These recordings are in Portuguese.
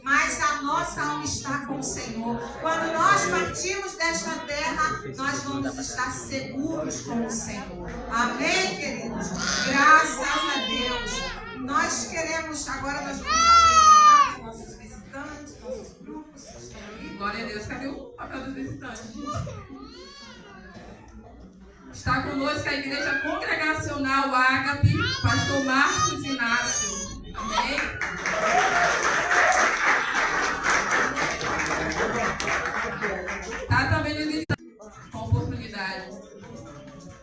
mas a nossa alma está com o Senhor. Quando nós partimos desta terra, nós vamos estar seguros com o Senhor. Amém, queridos? Graças a Deus. Nós queremos, agora nós vamos apresentar os nossos visitantes, nossos grupos. Glória a Deus. Cadê o papel dos visitantes? Está conosco a Igreja Congregacional Ágape, pastor Marcos Inácio. Amém? Está também nos visitando com oportunidade.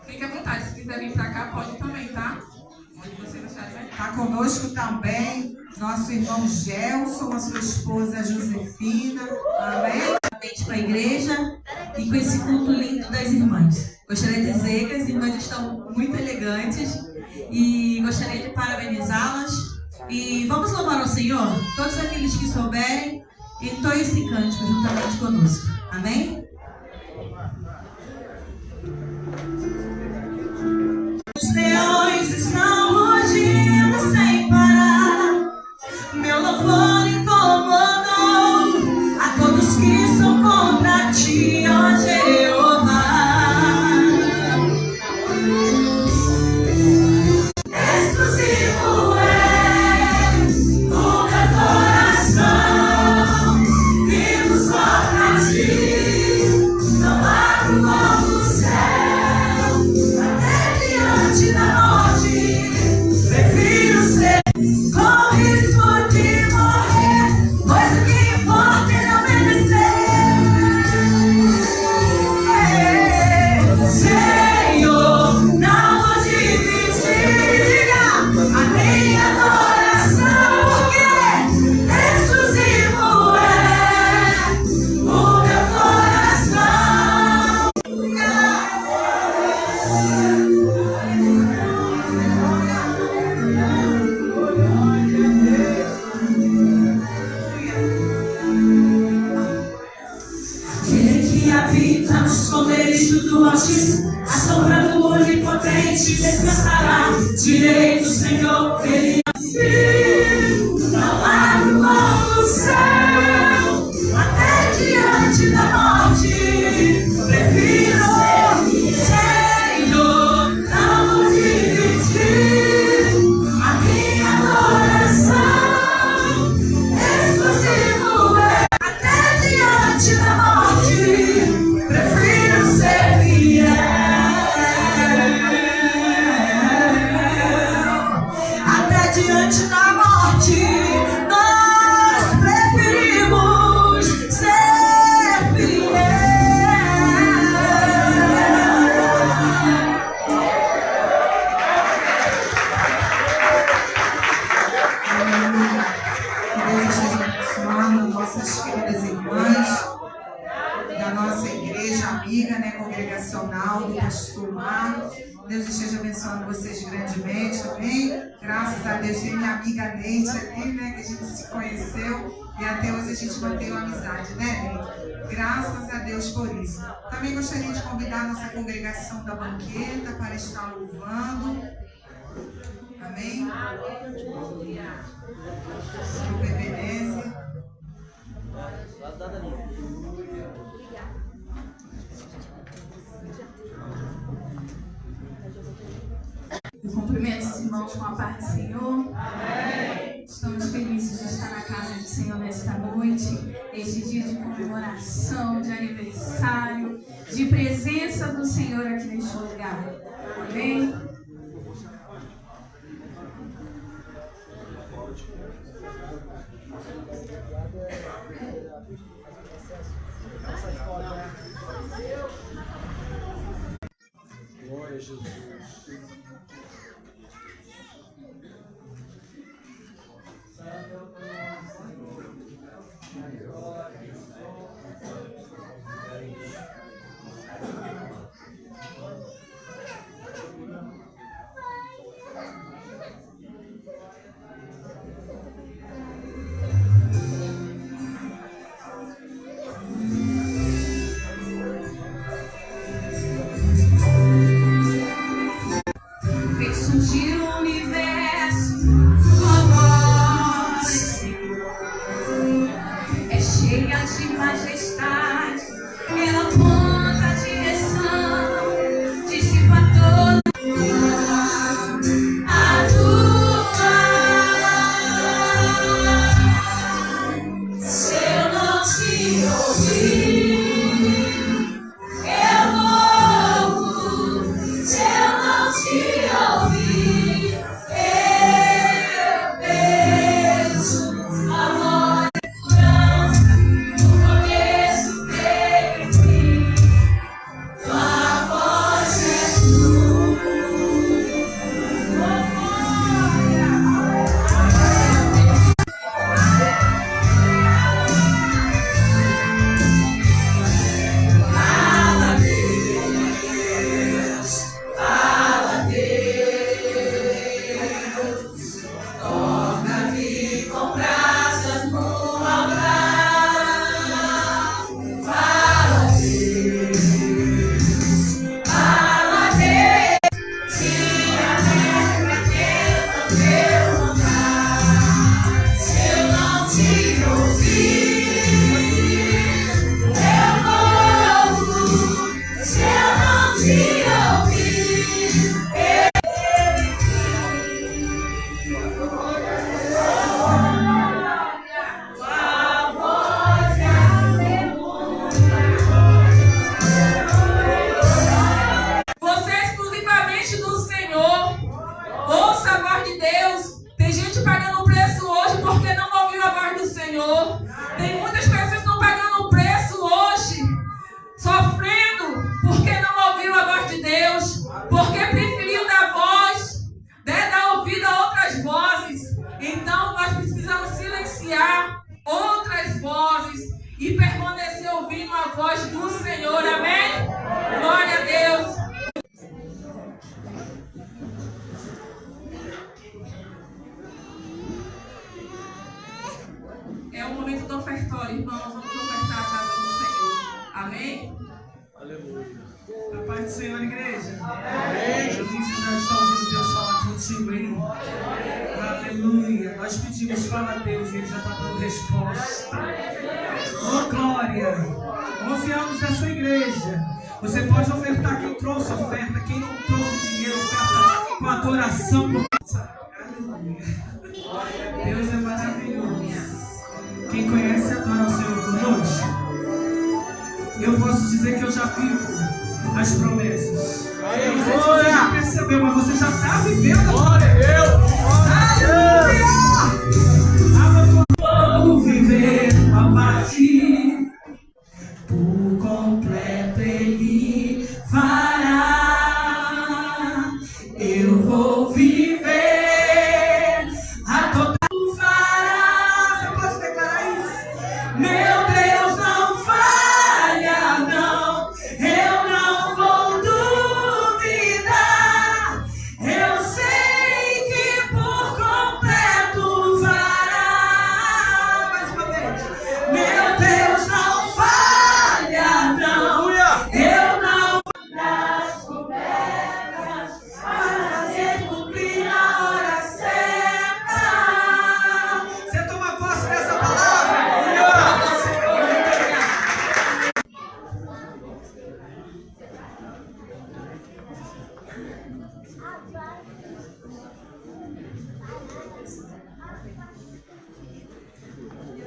Fique à vontade, se quiser vir para cá, pode também, tá? Onde você gostar de vir. Está conosco também nosso irmão Gelson, a sua esposa Josefina. Amém? Com a igreja e com esse culto lindo das irmãs. Gostaria de dizer que as irmãs estão muito elegantes e gostaria de parabenizá-las. E vamos louvar ao Senhor, todos aqueles que souberem, entoem esse cântico juntamente conosco. Amém? Os leões estão rugindo sem parar, meu louvor incomodou a todos que são contra ti, ó Jeová. Exclusivo é o meu coração, vivo só pra ti, não abro mão do céu, até diante da morte, prefiro ser com risco de morrer, pois o que importa é não merecer. Senhor, não vou dividir a minha adoração, porque exclusivo é o meu coração. Ele que habita nos esconderijos do Altíssimo, a sombra do Onipotente descansará. Direi do Senhor, Ele não abro mão do céu, até diante da morte, prefiro Senhor, não vou dividir a minha adoração, exclusivo é até diante da morte, prefiro ser fiel. Até diante da morte, nós preferimos ser fiel. Deus esteja abençoando nossas queridas irmãs da nossa igreja amiga, né, congregacional do pastor Marcos. Deus esteja abençoando vocês grandemente, amém? Graças a Deus, tem minha amiga Neide aqui, né, que a gente se conheceu e até hoje a gente mantém uma amizade, né, Neide? Graças a Deus por isso. Também gostaria de convidar a nossa congregação da banqueta para estar louvando. Amém? O Ebenezer. Eu cumprimento os irmãos com a paz do Senhor. Amém. Estamos felizes de estar na casa do Senhor nesta noite, este dia de comemoração, de aniversário, de presença do Senhor aqui neste lugar. Amém. Glória a Jesus. Senhor. Tem muitas pessoas que estão pagando um preço hoje, sofrendo, porque não ouviu a voz de Deus, porque preferiu dar voz, dar ouvido a outras vozes. Então nós precisamos silenciar outras vozes e permanecer ouvindo a voz do Senhor. Amém? Glória a Deus. É o momento do ofertório, irmãos. Vamos ofertar a casa do Senhor. Amém? Aleluia. A paz do Senhor, igreja. Amém. Eu disse que já está ouvindo Deus falar contigo, hein? Aleluia. Nós pedimos, fala a Deus, e Ele já está dando resposta. Oh, glória. Confiamos nessa igreja. Você pode ofertar. Quem trouxe oferta, quem não trouxe dinheiro, oferta com adoração. Aleluia. Deus é maravilhoso. Quem conhece, adora o Senhor conosco. Eu posso dizer que eu já vivo as promessas. Eu não sei se você já percebeu, mas você já está vivendo. Glória a Deus! Aleluia! Vou viver a partir por completo Ele fará. Eu vou viver a total fará. Você pode declarar isso? Meu Deus não falha, não. Eu não vou duvidar. Eu sei que por completo fará. Mais uma vez. Meu Deus não falha, não. Eu não vou das cobertas para fazer cumprir na hora certa. Você toma posse dessa palavra?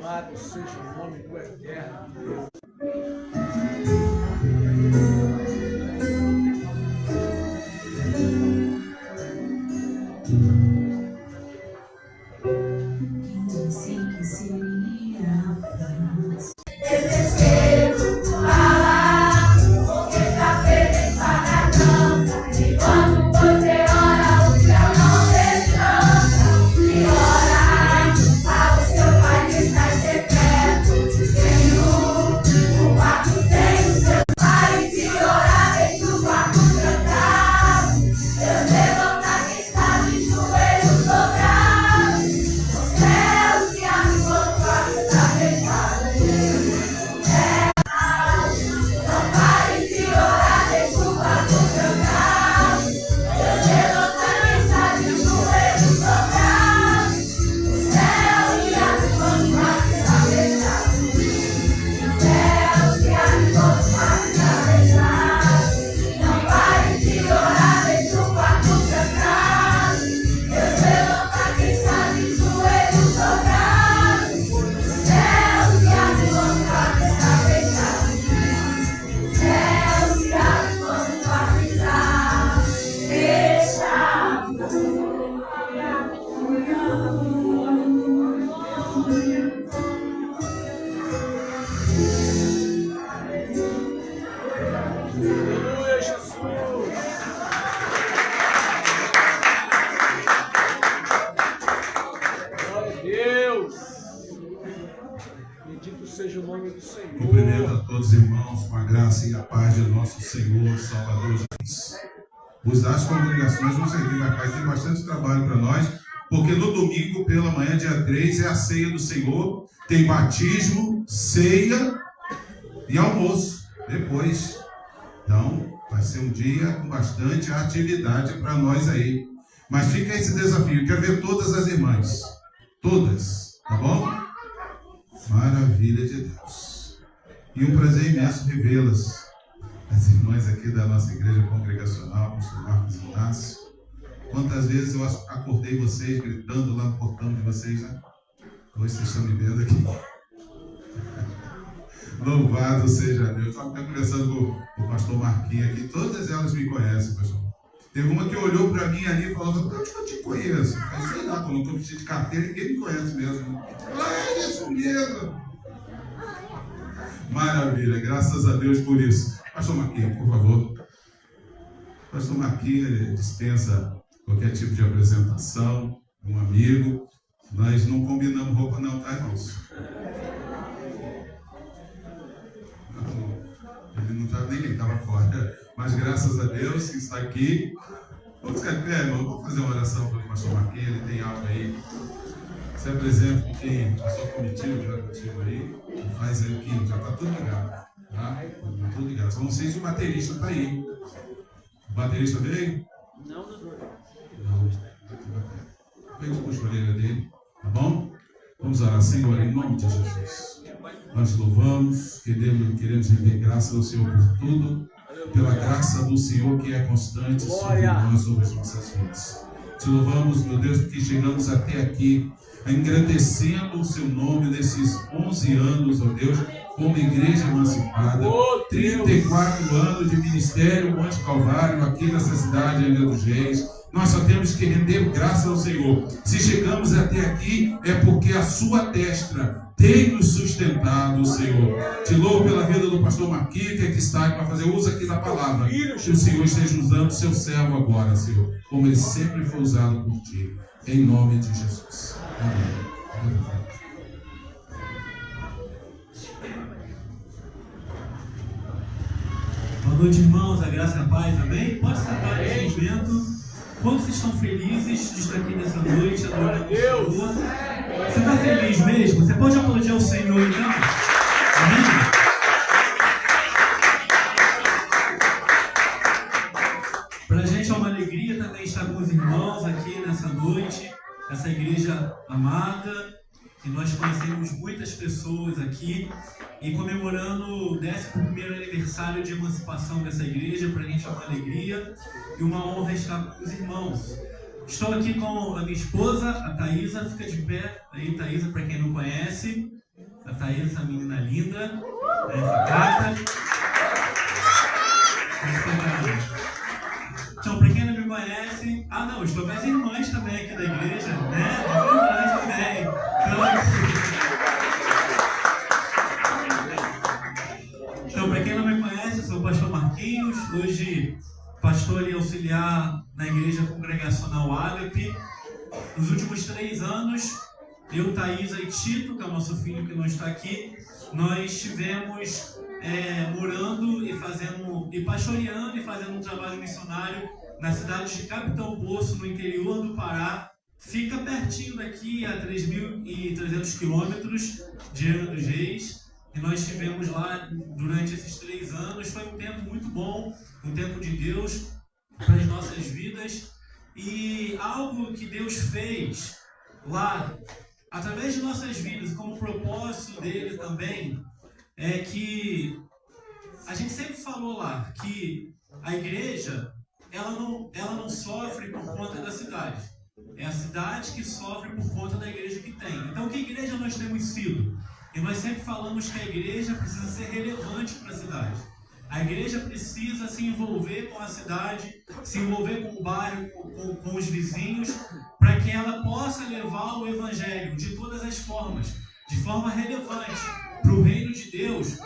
Louvado seja o nome do Eterno. Disse que seria feliz. Quando você ora, o céu não descansa. E ora, o seu Pai que está em secreto. Senhor, o quarto tem o seu Pai. Se orar, deixa o quarto trancado. Deus levanta quem está de joelhos dobrados. Os céus se abrem quando o quarto está fechado. Não pare de orar, deixa o quarto trancado. Deus levanta quem está de joelhos dobrados. Os céus se abrem quando o quarto está fechado. Os céus se abrem quando o quarto está fechado. Não pare de orar, deixa o quarto trancado. Deus levanta quem está de joelhos dobrados. Os céus se abrem quando o quarto está fechado. Os céus se abrem quando o quarto está Aleluia, Jesus! Glória a Deus! Bendito seja o nome do Senhor. Cumprimento a todos os irmãos com a graça e a paz de nosso Senhor Salvador Jesus. Os das congregações vão servir para cá e tem bastante trabalho para nós, porque no domingo, pela manhã, dia 3, é a ceia do Senhor. Tem batismo, ceia e almoço depois. Então, vai ser um dia com bastante atividade para nós aí. Mas fica esse desafio, quero ver todas as irmãs. Todas, tá bom? Maravilha de Deus. E um prazer imenso revê-las. As irmãs aqui da nossa igreja congregacional, pastor Marcos Inácio. Quantas vezes eu acordei vocês gritando lá no portão de vocês, né? Hoje vocês estão me vendo aqui. Louvado seja Deus. Eu estava até conversando com o pastor Marquinhos aqui. Todas elas me conhecem, pastor. Teve uma que olhou para mim ali e falou: onde que eu te conheço? Eu falei: sei lá, quando eu estou vestido de carteira, ninguém me conhece mesmo. É isso. mulher. Maravilha, graças a Deus por isso. Pastor Marquinhos, por favor. Pastor Marquinhos dispensa qualquer tipo de apresentação, um amigo. Nós não combinamos roupa não, tá, irmãos? Ele não estava nem ele estava fora. Mas graças a Deus que está aqui. Vamos ficar de pé, irmão. Vamos fazer uma oração para o pastor Marquinhos. Ele tem algo aí. Se apresenta com quem passou comitiva, já contigo aí. Faz aí que já está tudo ligado. Tá? Tudo ligado. Só não sei se o baterista está aí. O baterista veio? Não. Pede com a orelha dele. Tá bom? Vamos orar, Senhor, em nome de Jesus. Nós louvamos, queremos render graça ao Senhor por tudo, pela graça do Senhor que é constante sobre nós, sobre as nossas vidas. Te louvamos, meu Deus, porque chegamos até aqui, engrandecendo o seu nome nesses 11 anos, ó Deus, como igreja emancipada. 34 anos de ministério Monte Calvário, aqui nessa cidade, Angra dos Reis. Nós só temos que render graça ao Senhor. Se chegamos até aqui, é porque a sua destra tem nos sustentado, Senhor. Te louvo pela vida do pastor Marquinhos, que aqui está para fazer uso aqui da palavra. Que o Senhor esteja usando o seu servo agora, Senhor, como ele sempre foi usado por ti. Em nome de Jesus. Amém. Boa noite, irmãos. A graça e a paz, amém? Pode sentar nesse momento. Quantos estão felizes de estar aqui nessa noite, adorando a Deus? Você está feliz mesmo? Você pode aplaudir ao Senhor, então? Amém? Para a gente é uma alegria também estar com os irmãos aqui nessa noite, essa igreja amada, que nós conhecemos muitas pessoas aqui, e comemorando o 11º aniversário de emancipação dessa igreja. Para a gente é uma alegria e uma honra estar com os irmãos. Estou aqui com a minha esposa, a Thaisa. Fica de pé aí, Thaisa, para quem não conhece. A Thaisa, essa menina linda, essa gata. Então, para quem não me conhece, não, estou com as irmãs também aqui da igreja, né? As irmãs também. Então, para quem não me conhece, eu sou o pastor Marquinhos, hoje pastor e auxiliar na igreja congregacional Ágape. Nos últimos 3 anos, eu, Thaisa e Tito, que é o nosso filho que não está aqui, nós estivemos morando e pastoreando e fazendo um trabalho missionário na cidade de Capitão Poço, no interior do Pará. Fica pertinho daqui, a 3.300 quilômetros de Angra dos Reis. E nós estivemos lá durante esses 3 anos. Foi um tempo muito bom, um tempo de Deus para as nossas vidas. E algo que Deus fez lá, através de nossas vidas, como propósito dele também, é que a gente sempre falou lá que a igreja, ela não sofre por conta da cidade. É a cidade que sofre por conta da igreja que tem. Então, que igreja nós temos sido? E nós sempre falamos que a igreja precisa ser relevante para a cidade. A igreja precisa se envolver com a cidade, se envolver com o bairro, com os vizinhos, para que ela possa levar o evangelho de todas as formas, de forma relevante, para o reino de Deus,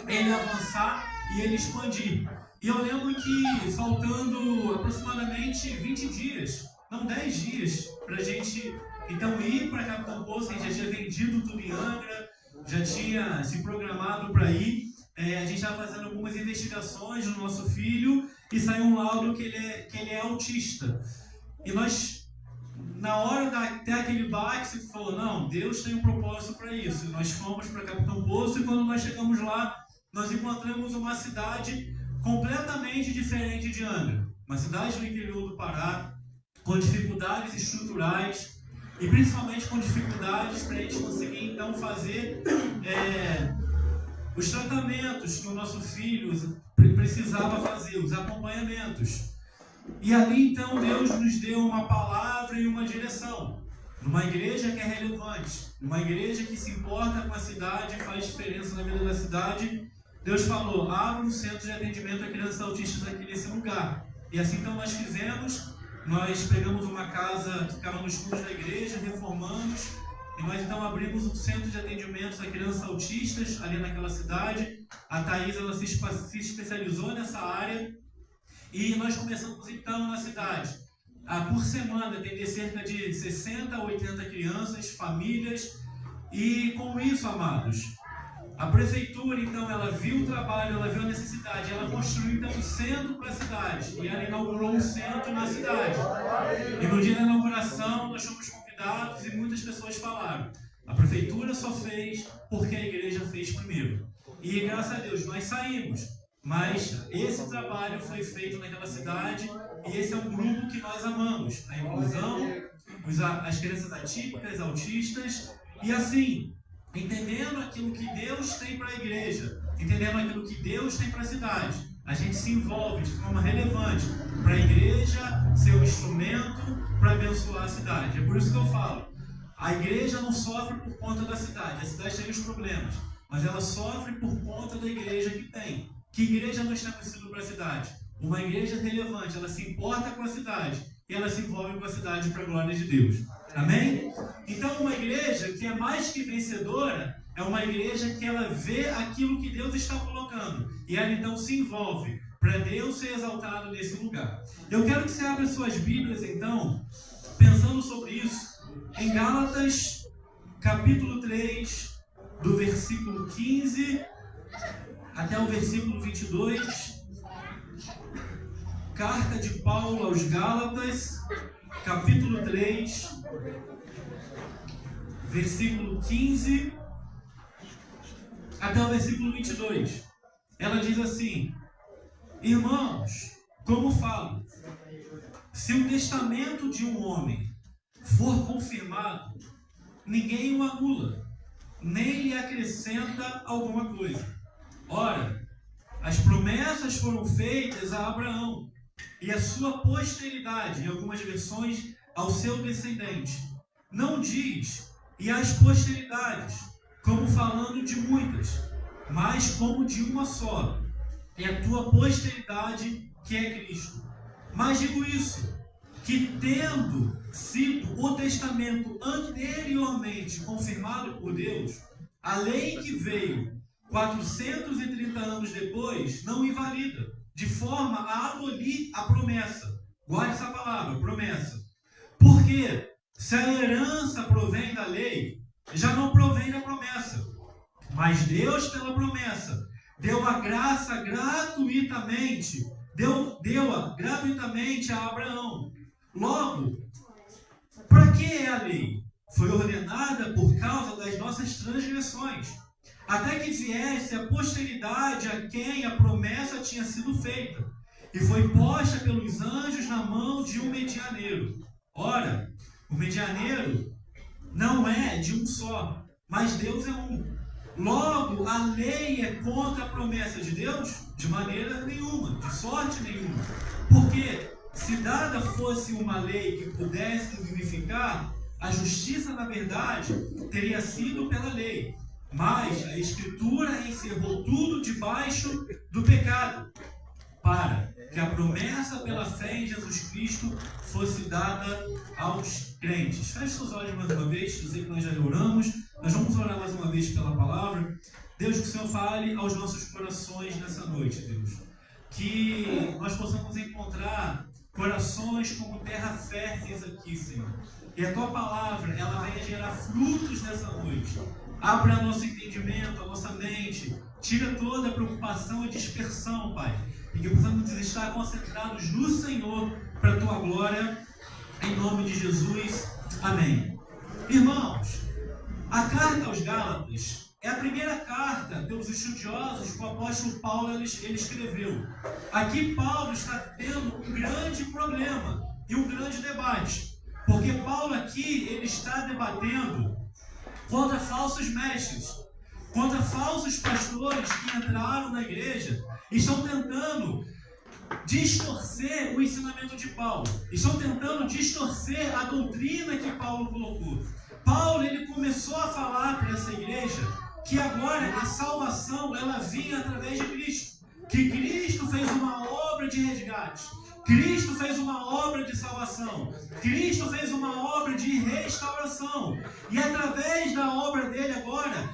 ele avançar e ele expandir. E eu lembro que faltando aproximadamente 20 dias, não 10 dias, para a gente então ir para Capitão Poço. A gente já tinha vendido tudo em Angra, já tinha se programado para ir. A gente estava fazendo algumas investigações no nosso filho e saiu um laudo que ele é autista. E nós, na hora até aquele baque, você falou, não, Deus tem um propósito para isso. E nós fomos para Capitão Poço e quando nós chegamos lá, nós encontramos uma cidade completamente diferente de Angra. Uma cidade no interior do Pará, com dificuldades estruturais e principalmente com dificuldades para a gente conseguir então fazer os tratamentos que o nosso filho precisava fazer, os acompanhamentos. E ali então Deus nos deu uma palavra e uma direção. Numa igreja que é relevante, numa igreja que se importa com a cidade e faz diferença na vida da cidade, Deus falou, abra um centro de atendimento a crianças autistas aqui nesse lugar. E assim então nós fizemos. Nós pegamos uma casa que ficava nos fundos da igreja, reformamos, E nós então abrimos um centro de atendimentos a crianças autistas ali naquela cidade. A Thaís, ela se especializou nessa área. E nós começamos então na cidade a por semana atender cerca de 60 a 80 crianças, famílias. E com isso, amados, a prefeitura, então, ela viu o trabalho, ela viu a necessidade, ela construiu, então, um centro para a cidade, e ela inaugurou um centro na cidade. E no dia da inauguração, nós fomos convidados e muitas pessoas falaram: a prefeitura só fez porque a igreja fez primeiro. E, graças a Deus, nós saímos, mas esse trabalho foi feito naquela cidade, e esse é um grupo que nós amamos, a inclusão, as crianças atípicas, autistas, e assim, entendendo aquilo que Deus tem para a igreja, entendendo aquilo que Deus tem para a cidade, a gente se envolve de forma relevante para a igreja ser um instrumento para abençoar a cidade. É por isso que eu falo, a igreja não sofre por conta da cidade, a cidade tem os problemas, mas ela sofre por conta da igreja que tem. Que igreja nós temos sido para a cidade? Uma igreja relevante, ela se importa com a cidade e ela se envolve com a cidade para a glória de Deus. Amém? Então, uma igreja que é mais que vencedora é uma igreja que ela vê aquilo que Deus está colocando e ela então se envolve para Deus ser exaltado nesse lugar. Eu quero que você abra suas Bíblias, então, pensando sobre isso, em Gálatas, capítulo 3, do versículo 15 até o versículo 22. Carta de Paulo aos Gálatas, capítulo 3, versículo 15 até o versículo 22. Ela diz assim: irmãos, como falo, se o testamento de um homem for confirmado, ninguém o anula, nem lhe acrescenta alguma coisa. Ora, as promessas foram feitas a Abraão e a sua posteridade, em algumas versões, ao seu descendente. Não diz, e as posteridades, como falando de muitas, mas como de uma só, é a tua posteridade, que é Cristo. Mas digo isso, que tendo sido o testamento anteriormente confirmado por Deus, a lei que veio 430 anos depois não invalida, de forma a abolir a promessa. Guarde essa palavra, promessa. Porque se a herança provém da lei, já não provém da promessa. Mas Deus, pela promessa, deu a graça gratuitamente, deu-a gratuitamente a Abraão. Logo, para que é a lei? Foi ordenada por causa das nossas transgressões, até que viesse a posteridade a quem a promessa tinha sido feita, e foi posta pelos anjos na mão de um medianeiro. Ora, o medianeiro não é de um só, mas Deus é um. Logo, a lei é contra a promessa de Deus? De maneira nenhuma, de sorte nenhuma. Porque se dada fosse uma lei que pudesse vivificar, a justiça, na verdade, teria sido pela lei. Mas a Escritura encerrou tudo debaixo do pecado, para que a promessa pela fé em Jesus Cristo fosse dada aos crentes. Feche seus olhos mais uma vez, eu sei que nós já oramos, nós vamos orar mais uma vez pela palavra. Deus, que o Senhor fale aos nossos corações nessa noite, Deus. Que nós possamos encontrar corações como terra férteis aqui, Senhor. E a Tua palavra, ela venha gerar frutos nessa noite. Abra nosso entendimento, a nossa mente. Tira toda a preocupação e dispersão, Pai. E que possamos estar concentrados no Senhor para a Tua glória. Em nome de Jesus. Amém. Irmãos, a carta aos Gálatas é a primeira carta pelos estudiosos que o apóstolo Paulo ele escreveu. Aqui Paulo está tendo um grande problema e um grande debate. Porque Paulo aqui ele está debatendo contra falsos mestres, contra falsos pastores que entraram na igreja e estão tentando distorcer o ensinamento de Paulo. Estão tentando distorcer a doutrina que Paulo colocou. Paulo ele começou a falar para essa igreja que agora a salvação ela vinha através de Cristo. Que Cristo fez uma obra de resgate. Cristo fez uma obra de salvação. Cristo fez uma obra de restauração. E através da obra dele agora,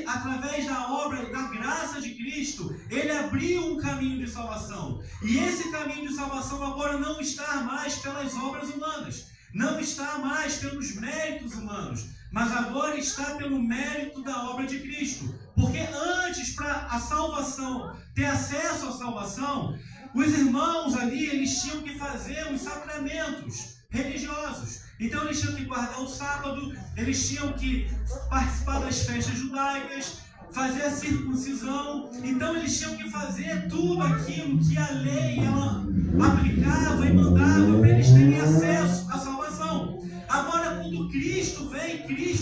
através da obra da graça de Cristo, ele abriu um caminho de salvação. E esse caminho de salvação agora não está mais pelas obras humanas. Não está mais pelos méritos humanos, mas agora está pelo mérito da obra de Cristo. Porque antes, para a salvação, ter acesso à salvação, os irmãos ali, eles tinham que fazer os sacramentos religiosos. Então eles tinham que guardar o sábado, eles tinham que participar das festas judaicas, fazer a circuncisão. Então eles tinham que fazer tudo aquilo que a lei ela aplicava e mandava para eles terem acesso à salvação. Agora, quando Cristo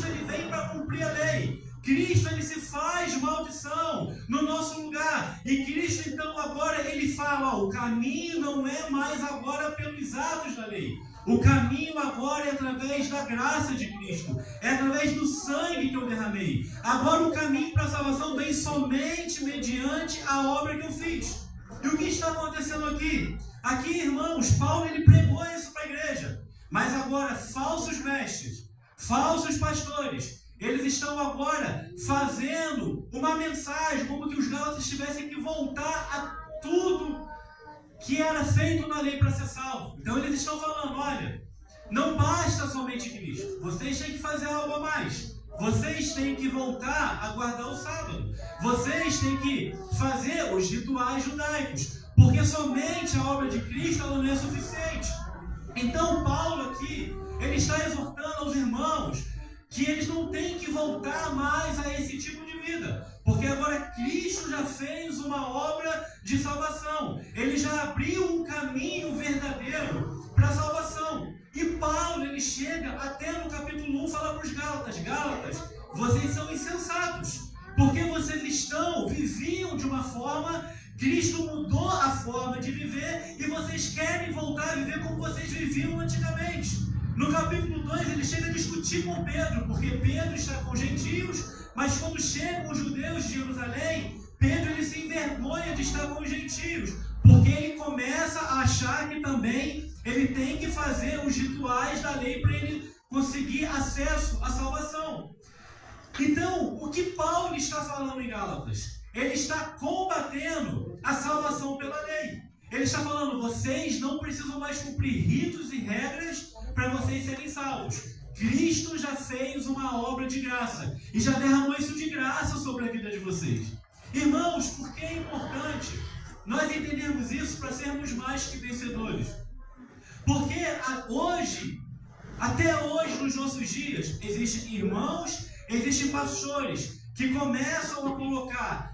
ele vem para cumprir a lei. Cristo ele se faz maldição no nosso lugar. E Cristo então agora ele fala, o caminho não é mais agora pelos atos da lei. O caminho agora é através da graça de Cristo. É através do sangue que eu derramei. Agora o caminho para a salvação vem somente mediante a obra que eu fiz. E o que está acontecendo aqui? Aqui, irmãos, Paulo ele pregou isso para a igreja. Mas agora falsos mestres, falsos pastores, eles estão agora fazendo uma mensagem como que os gálatas tivessem que voltar a tudo que era feito na lei para ser salvo. Então eles estão falando, olha, não basta somente Cristo, vocês têm que fazer algo a mais. Vocês têm que voltar a guardar o sábado. Vocês têm que fazer os rituais judaicos, porque somente a obra de Cristo ela não é suficiente. Então Paulo aqui, ele está exortando aos irmãos que eles não têm que voltar mais a esse tipo de vida, porque agora Cristo já fez uma obra de salvação. Ele já abriu um caminho verdadeiro para a salvação. E Paulo, ele chega até no capítulo 1, fala para os Gálatas, Gálatas, vocês são insensatos, porque vocês viviam de uma forma, Cristo mudou a forma de viver, e vocês querem voltar a viver como vocês viviam antigamente. No capítulo 2, ele chega a discutir com Pedro, porque Pedro está com gentios, mas quando chegam os judeus de Jerusalém, Pedro ele se envergonha de estar com os gentios, porque ele começa a achar que também ele tem que fazer os rituais da lei para ele conseguir acesso à salvação. Então, o que Paulo está falando em Gálatas? Ele está combatendo a salvação pela lei. Ele está falando, vocês não precisam mais cumprir ritos e regras para vocês serem salvos. Cristo já fez uma obra de graça e já derramou isso de graça sobre a vida de vocês. Irmãos, por que é importante nós entendermos isso para sermos mais que vencedores? Porque até hoje, nos nossos dias, existem irmãos, existem pastores que começam a colocar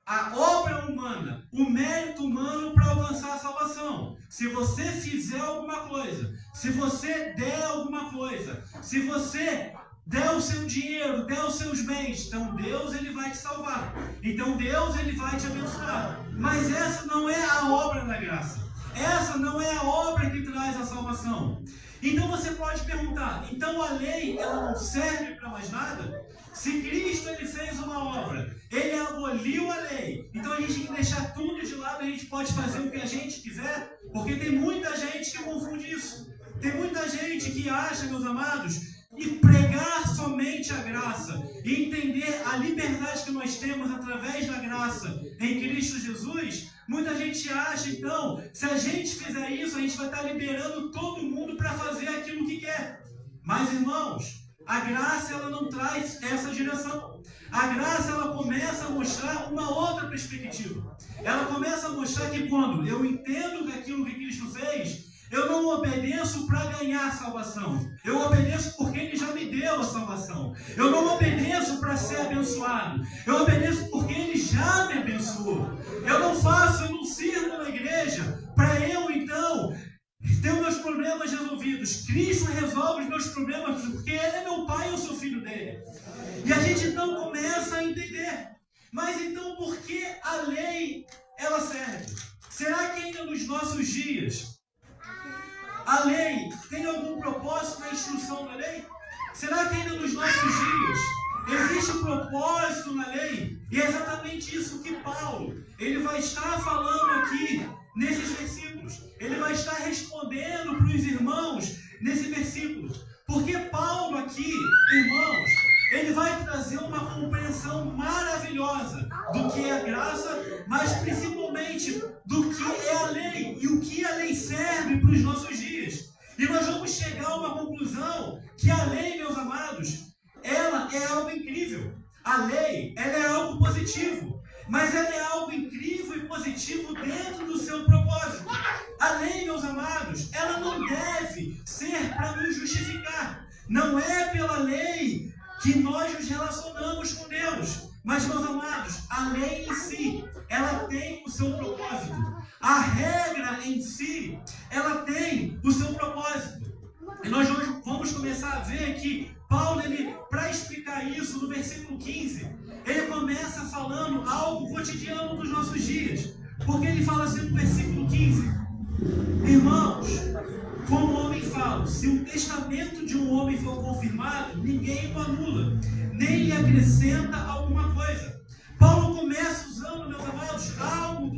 a obra humana, o mérito humano para alcançar a salvação. Se você fizer alguma coisa, se você der alguma coisa, se você der o seu dinheiro, der os seus bens, então Deus ele vai te salvar. Então Deus ele vai te abençoar. Mas essa não é a obra da graça. Essa não é a obra que traz a salvação. Então você pode perguntar, então a lei ela não serve para mais nada? Se Cristo ele fez uma obra, ele aboliu a lei, então a gente tem que deixar tudo de lado, a gente pode fazer o que a gente quiser, porque tem muita gente que confunde isso. Tem muita gente que acha, meus amados, que pregar somente a graça e entender a liberdade que nós temos através da graça em Cristo Jesus, muita gente acha, então, se a gente fizer isso, a gente vai estar liberando todo mundo para fazer aquilo que quer. Mas, irmãos, a graça ela não traz essa direção. A graça ela começa a mostrar uma outra perspectiva. Ela começa a mostrar que quando eu entendo aquilo que Cristo fez, eu não obedeço para ganhar a salvação. Eu obedeço porque Ele já me deu a salvação. Eu não obedeço para ser abençoado. Eu obedeço porque Ele já me abençoou. Eu não sirvo na igreja para eu, então, ter os meus problemas resolvidos. Cristo resolve os meus problemas porque Ele é meu Pai e eu sou filho dEle. E a gente então começa a entender. Mas então por que a lei ela serve? Será que ainda nos nossos dias a lei tem algum propósito na instrução da lei? Será que ainda nos nossos dias Existe propósito na lei. E é exatamente isso que Paulo, ele vai estar falando aqui nesses versículos. Ele vai estar respondendo para os irmãos nesse versículo. Porque Paulo aqui, irmãos, ele vai trazer uma compreensão maravilhosa do que é a graça, mas principalmente do que é a lei e o que a lei serve para os nossos dias. E nós vamos chegar a uma conclusão que a lei, meus amados, ela é algo incrível. A lei, ela é algo positivo, mas ela é algo incrível e positivo dentro do seu propósito. A lei, meus amados, ela não deve ser para nos justificar. Não é pela lei que nós nos relacionamos com Deus. Mas, meus amados, a lei em si, ela tem o seu propósito. A regra em si, ela tem o seu propósito. E nós vamos começar a ver que Paulo, para explicar isso, no versículo 15, ele começa falando algo cotidiano dos nossos dias. Porque ele fala assim no versículo 15: irmãos, como o homem fala, se o testamento de um homem for confirmado, ninguém o anula, nem lhe acrescenta alguma coisa. Paulo começa usando, meus amados, algo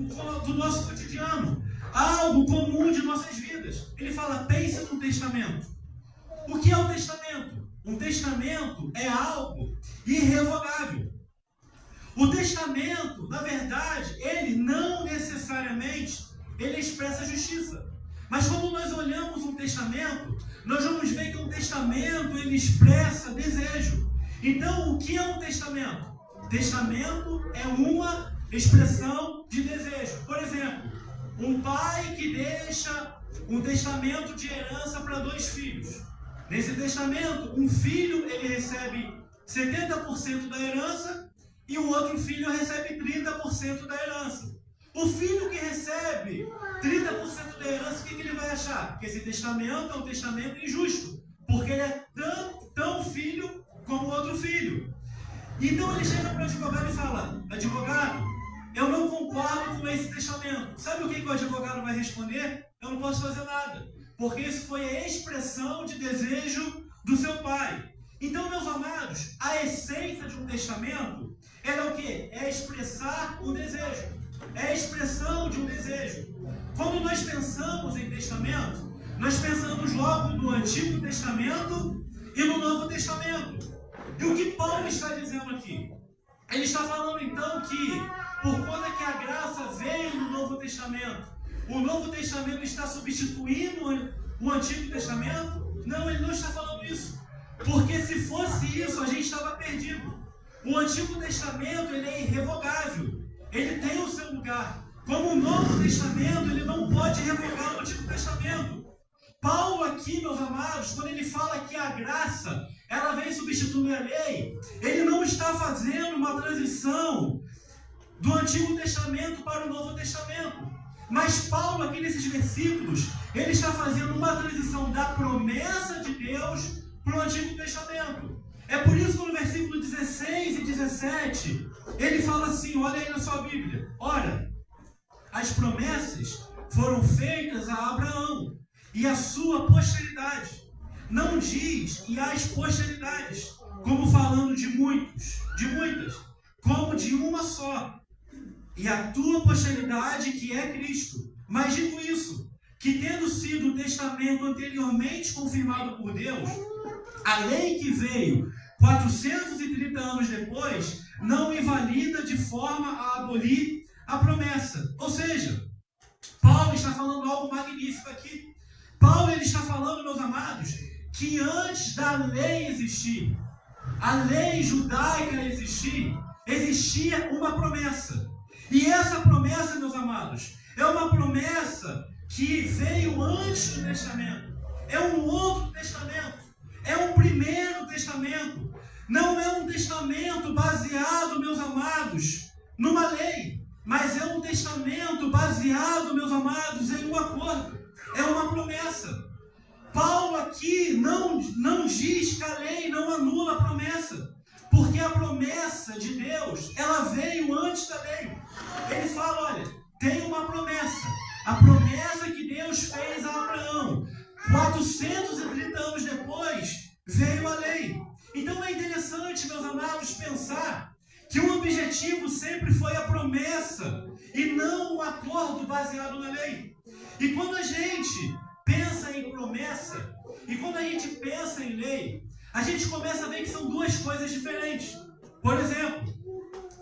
do nosso cotidiano, algo comum de nossas vidas. Ele fala, pense no testamento. O que é o testamento? Um testamento é algo irrevogável. O testamento, na verdade, ele não necessariamente ele expressa justiça. Mas quando nós olhamos um testamento, nós vamos ver que um testamento ele expressa desejo. Então, o que é um testamento? Testamento é uma expressão de desejo. Por exemplo, um pai que deixa um testamento de herança para 2 filhos. Nesse testamento, um filho ele recebe 70% da herança e o outro filho recebe 30% da herança. O filho que recebe 30% da herança, o que ele vai achar? Que esse testamento é um testamento injusto, porque ele é tão filho como o outro filho. Então ele chega para o advogado e fala, advogado, eu não concordo com esse testamento. Sabe o que o advogado vai responder? Eu não posso fazer nada, porque isso foi a expressão de desejo do seu pai. Então, meus amados, a essência de um testamento, ela é o quê? É expressar o desejo. É a expressão de um desejo. Quando nós pensamos em testamento, nós pensamos logo no Antigo Testamento e no Novo Testamento. E o que Paulo está dizendo aqui? Ele está falando então que, por conta que a graça veio no Novo Testamento, o Novo Testamento está substituindo o Antigo Testamento? Não, ele não está falando isso. Porque se fosse isso, a gente estava perdido. O Antigo Testamento ele é irrevogável. Ele tem o seu lugar. Como o Novo Testamento, ele não pode revogar o Antigo Testamento. Paulo aqui, meus amados, quando ele fala que a graça, ela vem substituir a lei, ele não está fazendo uma transição do Antigo Testamento para o Novo Testamento. Mas Paulo aqui nesses versículos, ele está fazendo uma transição da promessa de Deus para o Antigo Testamento. É por isso que no versículo 16 e 17, ele fala assim, olha aí na sua Bíblia. Ora, as promessas foram feitas a Abraão e a sua posteridade. Não diz e as posteridades, como falando de muitos, de muitas, como de uma só. E a tua posteridade que é Cristo. Mas digo isso, que tendo sido o testamento anteriormente confirmado por Deus, a lei que veio 430 anos depois não invalida de forma a abolir a promessa. Ou seja, Paulo está falando algo magnífico aqui. Paulo ele está falando, meus amados, que antes da lei existir, a lei judaica existir, existia uma promessa. E essa promessa, meus amados, é uma promessa que veio antes do testamento. É um outro testamento. É um primeiro testamento. Não é um testamento baseado, meus amados, numa lei. Mas é um testamento baseado, meus amados, em um acordo. É uma promessa. Paulo aqui não diz que a lei não anula a promessa. Porque a promessa de Deus, ela veio antes da lei. Ele fala, olha, tem uma promessa. A promessa que Deus fez a Abraão. 430 anos depois, veio a lei. Então é interessante, meus amados, pensar que o objetivo sempre foi a promessa e não um acordo baseado na lei. E quando a gente pensa em promessa e quando a gente pensa em lei, a gente começa a ver que são duas coisas diferentes. Por exemplo,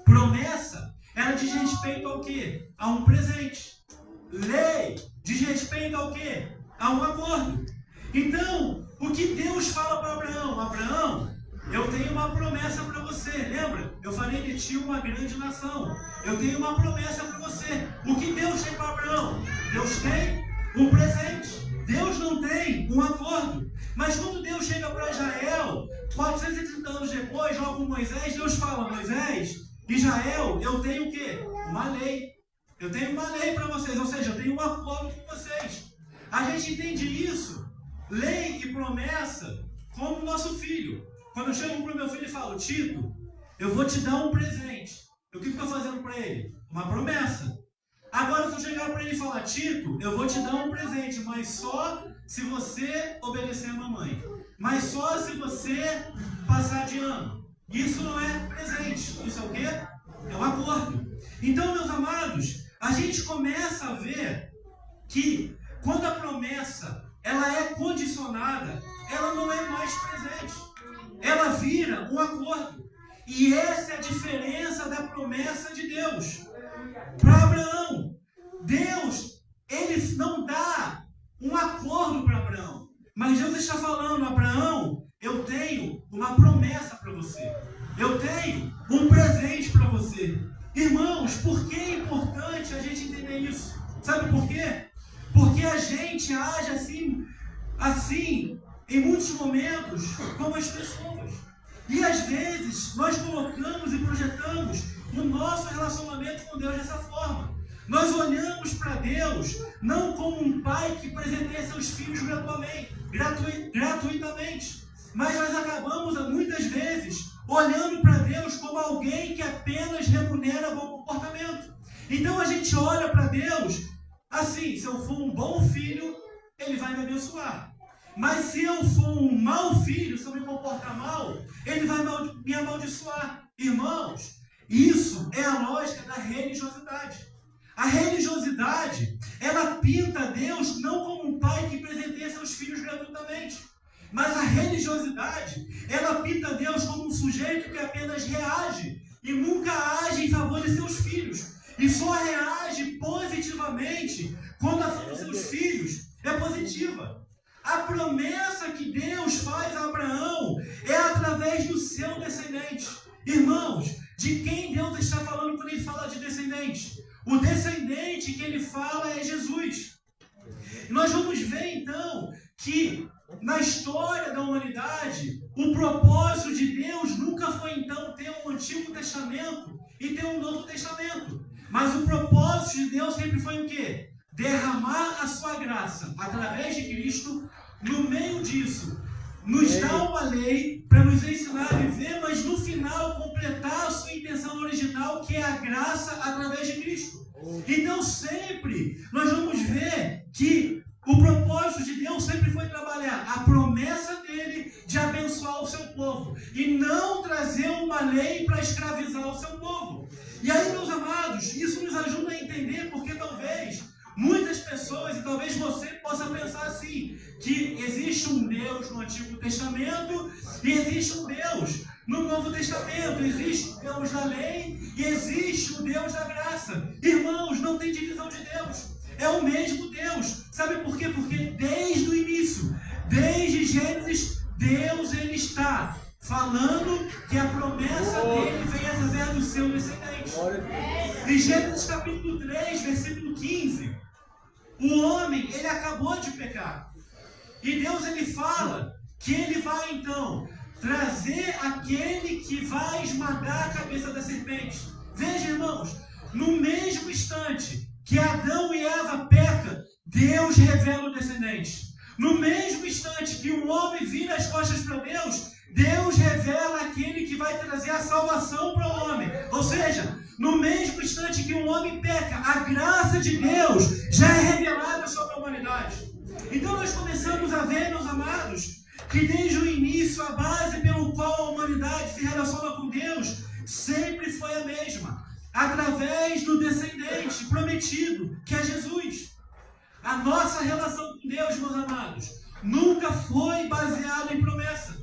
promessa, ela diz respeito ao quê? A um presente. Lei diz respeito ao quê? A um acordo. Então, o que Deus fala para Abraão? Abraão, eu tenho uma promessa para você. Lembra? Eu farei de ti uma grande nação. Eu tenho uma promessa para você. O que Deus tem para Abraão? Deus tem um presente. Deus não tem um acordo. Mas quando Deus chega para Israel, 430 anos depois, logo com Moisés, Deus fala: Moisés, Israel, eu tenho o quê? Uma lei. Eu tenho uma lei para vocês, ou seja, eu tenho um acordo com vocês. A gente entende isso, lei e promessa, como nosso filho. Quando eu chego para o meu filho e falo: Tito, eu vou te dar um presente. O que eu estou fazendo para ele? Uma promessa. Agora, se eu chegar para ele e falar: Tito, eu vou te dar um presente, mas só se você obedecer a mamãe. Mas só se você passar de ano. Isso não é presente. Isso é o quê? É um acordo. Então, meus amados, a gente começa a ver que quando a promessa ela é condicionada, ela não é mais presente. Ela vira um acordo. E essa é a diferença da promessa de Deus. Para Abraão, Deus, ele não dá um acordo para Abraão. Mas Deus está falando: Abraão, eu tenho uma promessa para você. Eu tenho um presente para você. Irmãos, por que é importante a gente entender isso? Sabe por quê? Porque a gente age assim em muitos momentos, como as pessoas. E às vezes nós colocamos e projetamos o nosso relacionamento com Deus dessa forma. Nós olhamos para Deus não como um pai que presenteia seus filhos gratuitamente, mas nós acabamos muitas vezes olhando para Deus como alguém que apenas remunera bom comportamento. Então a gente olha para Deus assim: se eu for um bom filho, Ele vai me abençoar. Mas se eu for um mau filho, se eu me comportar mal, Ele vai me amaldiçoar. Irmãos, isso é a lógica da religiosidade. A religiosidade, ela pinta Deus não como um pai que presenteia seus filhos gratuitamente. Mas a religiosidade, ela pinta Deus como um sujeito que apenas reage e nunca age em favor de seus filhos. E só reage positivamente quando a ação dos seus filhos é positiva. A promessa que Deus faz a Abraão é através do seu descendente. Irmãos, de quem Deus está falando quando Ele fala de descendente? O descendente que Ele fala é Jesus. E nós vamos ver então que na história da humanidade, o propósito de Deus nunca foi então ter um Antigo Testamento e ter um Novo Testamento. Mas o propósito de Deus sempre foi o quê? Derramar a sua graça através de Cristo. No meio disso, nos dá uma lei para nos ensinar a viver, mas no final completar a sua intenção original, que é a graça através de Cristo. Então sempre nós vamos ver que o propósito de Deus sempre foi trabalhar a promessa dele de abençoar o seu povo e não trazer uma lei para escravizar o seu povo. E aí, meus amados, isso nos ajuda a entender porque talvez muitas pessoas, e talvez você possa pensar assim, que existe um Deus no Antigo Testamento e existe um Deus no Novo Testamento. Existe o Deus da lei e existe o Deus da graça. Irmãos, não tem divisão de Deus. É o mesmo Deus. Sabe por quê? Porque desde o início, desde Gênesis, Deus ele está falando que a promessa dele vem através do seu descendente. Em Gênesis capítulo 3, versículo 15, o homem, ele acabou de pecar. E Deus, ele fala que ele vai então trazer aquele que vai esmagar a cabeça da serpente. Veja, irmãos, no mesmo instante que Adão e Eva pecam, Deus revela o descendente. No mesmo instante que o homem vira as costas para Deus, Deus revela aquele que vai trazer a salvação para o homem. Ou seja, no mesmo instante que um homem peca, a graça de Deus já é revelada sobre a humanidade. Então nós começamos a ver, meus amados, que desde o início a base pelo qual a humanidade se relaciona com Deus sempre foi a mesma, através do descendente prometido, que é Jesus. A nossa relação com Deus, meus amados, nunca foi baseada em promessa,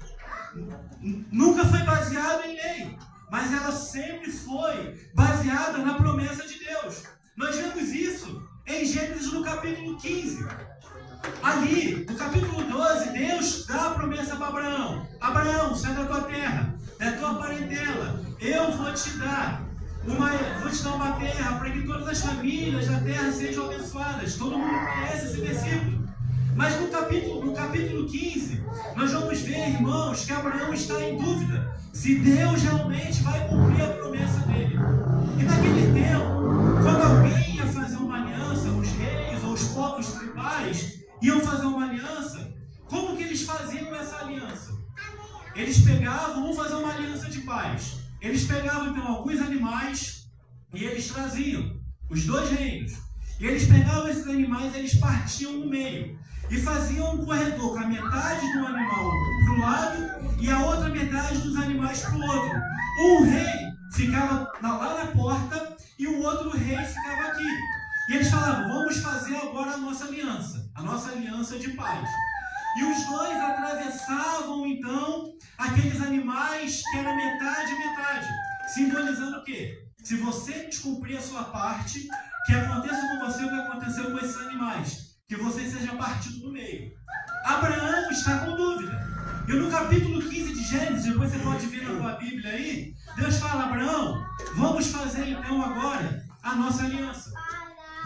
nunca foi baseada em lei, mas ela sempre foi baseada na promessa de Deus. Nós vemos isso em Gênesis no capítulo 15. Ali, no capítulo 12, Deus dá a promessa para Abraão. Abraão, sai da tua terra, da tua parentela. Eu vou te dar uma terra para que todas as famílias da terra sejam abençoadas. Todo mundo conhece esse versículo. Mas no capítulo 15, nós vamos ver, irmãos, que Abraão está em dúvida se Deus realmente vai cumprir a promessa dele. E naquele tempo, quando alguém ia fazer uma aliança, os reis ou os povos tribais iam fazer uma aliança, como que eles faziam essa aliança? Eles pegavam, vamos fazer uma aliança de paz. Eles pegavam então alguns animais e eles traziam os dois reinos. E eles pegavam esses animais e eles partiam no meio. E faziam um corredor com a metade do animal para um lado e a outra metade dos animais para o outro. Um rei ficava lá na porta e o outro rei ficava aqui. E eles falavam, vamos fazer agora a nossa aliança de paz. E os dois atravessavam então aqueles animais que era metade e metade, simbolizando o quê? Se você descumprir a sua parte, que aconteça com você o que aconteceu com esses animais, que você seja partido no meio. Abraão está com dúvida. E no capítulo 15 de Gênesis, depois você pode ver na tua Bíblia aí, Deus fala, Abraão, vamos fazer então agora a nossa aliança.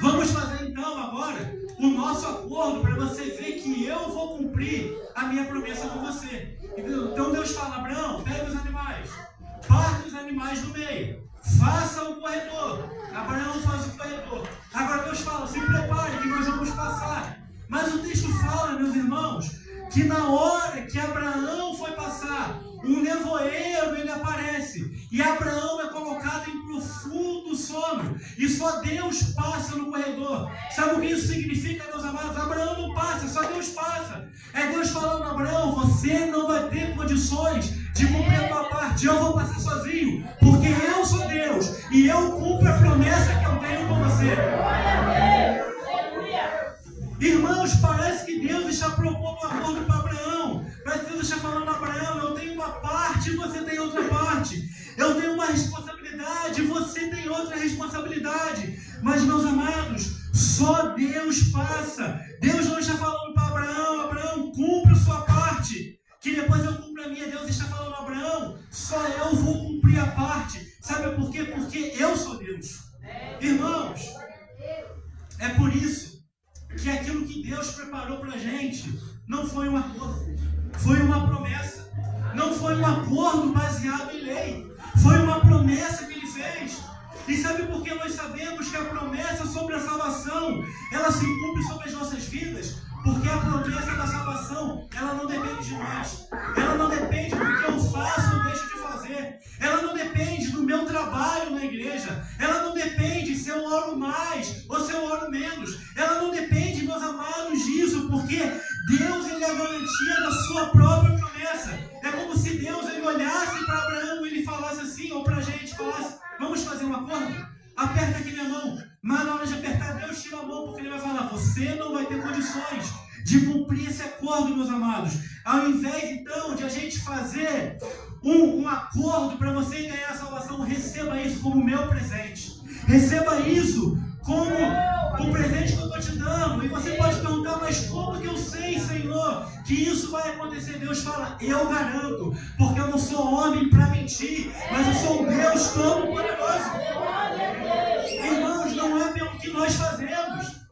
Vamos fazer então agora o nosso acordo para você ver que eu vou cumprir a minha promessa com você. Então Deus fala, Abraão, pega os animais, parte os animais no meio, faça o corredor. Abraão faz o corredor. Agora Deus fala, se prepare que nós vamos passar. Mas o texto fala, meus irmãos, que na hora que Abraão foi passar, um nevoeiro ele aparece. E Abraão é colocado em profundo sono. E só Deus passa no corredor. Sabe o que isso significa, meus amados? Abraão não passa, só Deus passa. É Deus falando, Abraão, você não vai ter condições de cumprir a tua parte. Eu vou passar sozinho, porque eu sou Deus. E eu cumpro a promessa que eu tenho com você. Irmãos, parece que Deus está propondo um acordo para Abraão. Parece que Deus está falando, Abraão, eu tenho uma parte e você tem outra parte. Eu tenho uma responsabilidade e você tem outra responsabilidade. Mas, meus amados, só Deus passa. Deus não está falando para Abraão, Abraão, cumpra a sua parte, que depois eu cumpro a minha. Deus está falando, Abraão, só eu vou cumprir a parte. Sabe por quê? Porque eu sou Deus. Irmãos, é por isso que aquilo que Deus preparou para a gente não foi um acordo, foi uma promessa. Não foi um acordo baseado em lei, foi uma promessa que Ele fez. E sabe por que nós sabemos que a promessa sobre a salvação, ela se cumpre sobre as nossas vidas? Porque a promessa da salvação, ela não depende de nós. Ela não depende do que eu faço ou deixo de fazer. Ela não depende do meu trabalho na igreja. Ela não depende se eu oro mais ou se eu oro menos. Ela não depende, meus amados, disso, porque Deus, Ele é a garantia da sua própria promessa. É como se Deus, Ele olhasse para Abraão e Ele falasse assim, ou para a gente, falasse, vamos fazer um acordo? Aperta aqui minha mão. Mas na hora de apertar, Deus tira a mão, porque Ele vai falar, você não vai ter condições de cumprir esse acordo, meus amados. Ao invés, então, de a gente fazer um acordo para você ganhar a salvação, receba isso como meu presente. Receba isso como o presente que eu estou te dando. E você pode perguntar, mas como que eu sei, Senhor, que isso vai acontecer? Deus fala, eu garanto, porque eu não sou homem para mentir, mas eu sou um Deus todo-poderoso. Irmãos, não é pelo que nós fazemos.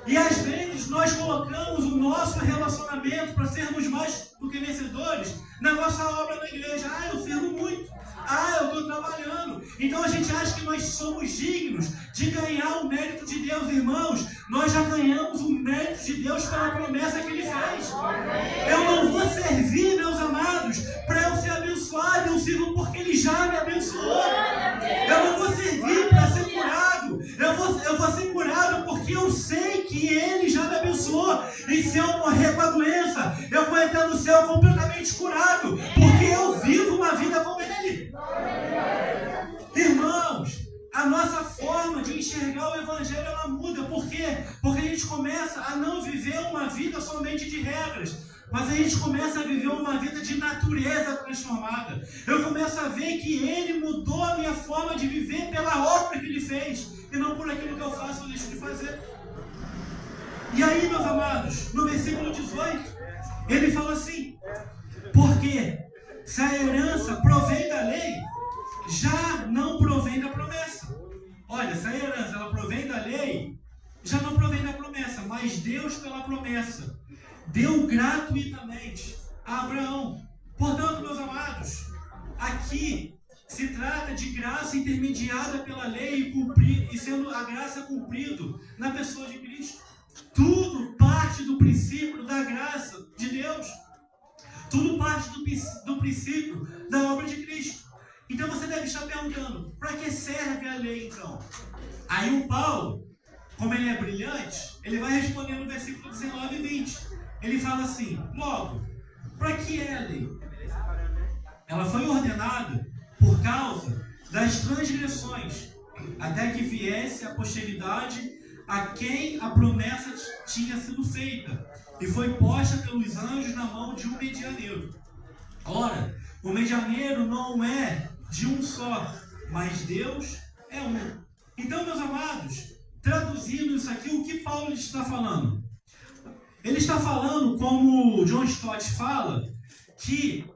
E às vezes nós colocamos o nosso relacionamento para sermos mais do que vencedores na nossa obra na igreja. Ah, eu sirvo muito. Ah, eu estou trabalhando. Então a gente acha que nós somos dignos de ganhar o mérito de Deus. Irmãos, nós já ganhamos o mérito de Deus pela promessa que Ele fez. Eu não vou servir, meus amados, para eu ser abençoado. Eu sirvo porque Ele já me abençoou. Eu não vou servir para ser curado. Eu vou ser curado porque eu sei que Ele já me abençoou. E se eu morrer com a doença, eu vou entrar no céu completamente a nossa forma de enxergar o Evangelho, ela muda. Por quê? Porque a gente começa a não viver uma vida somente de regras, mas a gente começa a viver uma vida de natureza transformada. Eu começo a ver que Ele mudou a minha forma de viver pela obra que Ele fez, e não por aquilo que eu faço ou deixo de fazer. E aí, meus amados, no versículo 18, ele fala assim: porque se a herança provém da lei, já não provém da promessa. Olha, se a herança ela provém da lei, já não provém da promessa, mas Deus, pela promessa, deu gratuitamente a Abraão. Portanto, meus amados, aqui se trata de graça intermediada pela lei e sendo a graça cumprido na pessoa de Cristo. Tudo parte do princípio da graça de Deus. Tudo parte do princípio da obra de Cristo. Então você deve estar perguntando: para que serve a lei então? Aí o Paulo, como ele é brilhante, ele vai responder no versículo 19 e 20. Ele fala assim: logo, para que é a lei? Ela foi ordenada por causa das transgressões, até que viesse a posteridade a quem a promessa tinha sido feita, e foi posta pelos anjos na mão de um medianeiro. Ora, o medianeiro não é de um só, mas Deus é um. Então, meus amados, traduzindo isso aqui, o que Paulo está falando? Ele está falando, como o John Stott fala, que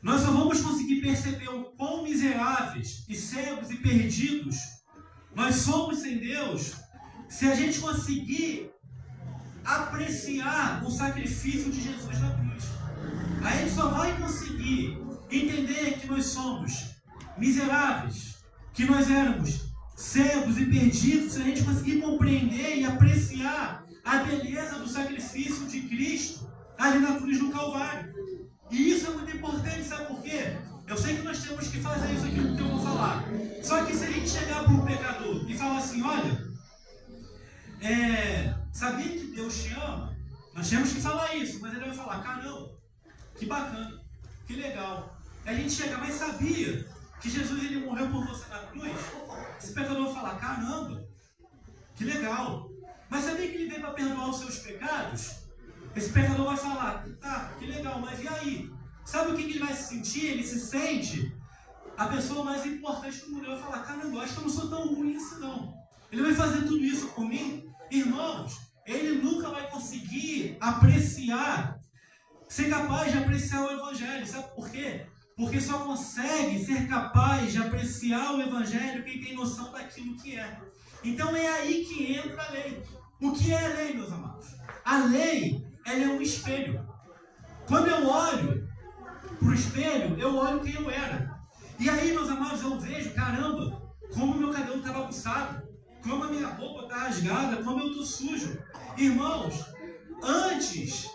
nós só vamos conseguir perceber o quão miseráveis e cegos e perdidos nós somos sem Deus, se a gente conseguir apreciar o sacrifício de Jesus na cruz. A gente só vai conseguir entender que nós somos miseráveis, que nós éramos cegos e perdidos, se a gente conseguir compreender e apreciar a beleza do sacrifício de Cristo ali na cruz do Calvário. E isso é muito importante, sabe por quê? Eu sei que nós temos que fazer isso aqui que eu vou falar. Só que se a gente chegar para um pecador e falar assim: olha, sabia que Deus te ama? Nós temos que falar isso, mas ele vai falar: caramba, que bacana, que legal. E a gente chega: mas sabia que Jesus ele morreu por você na cruz? Esse pecador vai falar: caramba, que legal. Mas sabia que ele veio para perdoar os seus pecados? Esse pecador vai falar: tá, que legal, mas e aí? Sabe o que ele vai se sentir? Ele se sente a pessoa mais importante do mundo. Ele vai falar: caramba, eu acho que eu não sou tão ruim assim não. Ele vai fazer tudo isso por mim? Irmãos, ele nunca vai conseguir apreciar, ser capaz de apreciar o Evangelho. Sabe por quê? Porque só consegue ser capaz de apreciar o Evangelho quem tem noção daquilo que é. Então é aí que entra a lei. O que é a lei, meus amados? A lei, ela é um espelho. Quando eu olho para o espelho, eu olho quem eu era. E aí, meus amados, eu vejo: caramba, como meu cabelo está bagunçado, como a minha roupa está rasgada, como eu estou sujo. Irmãos, antes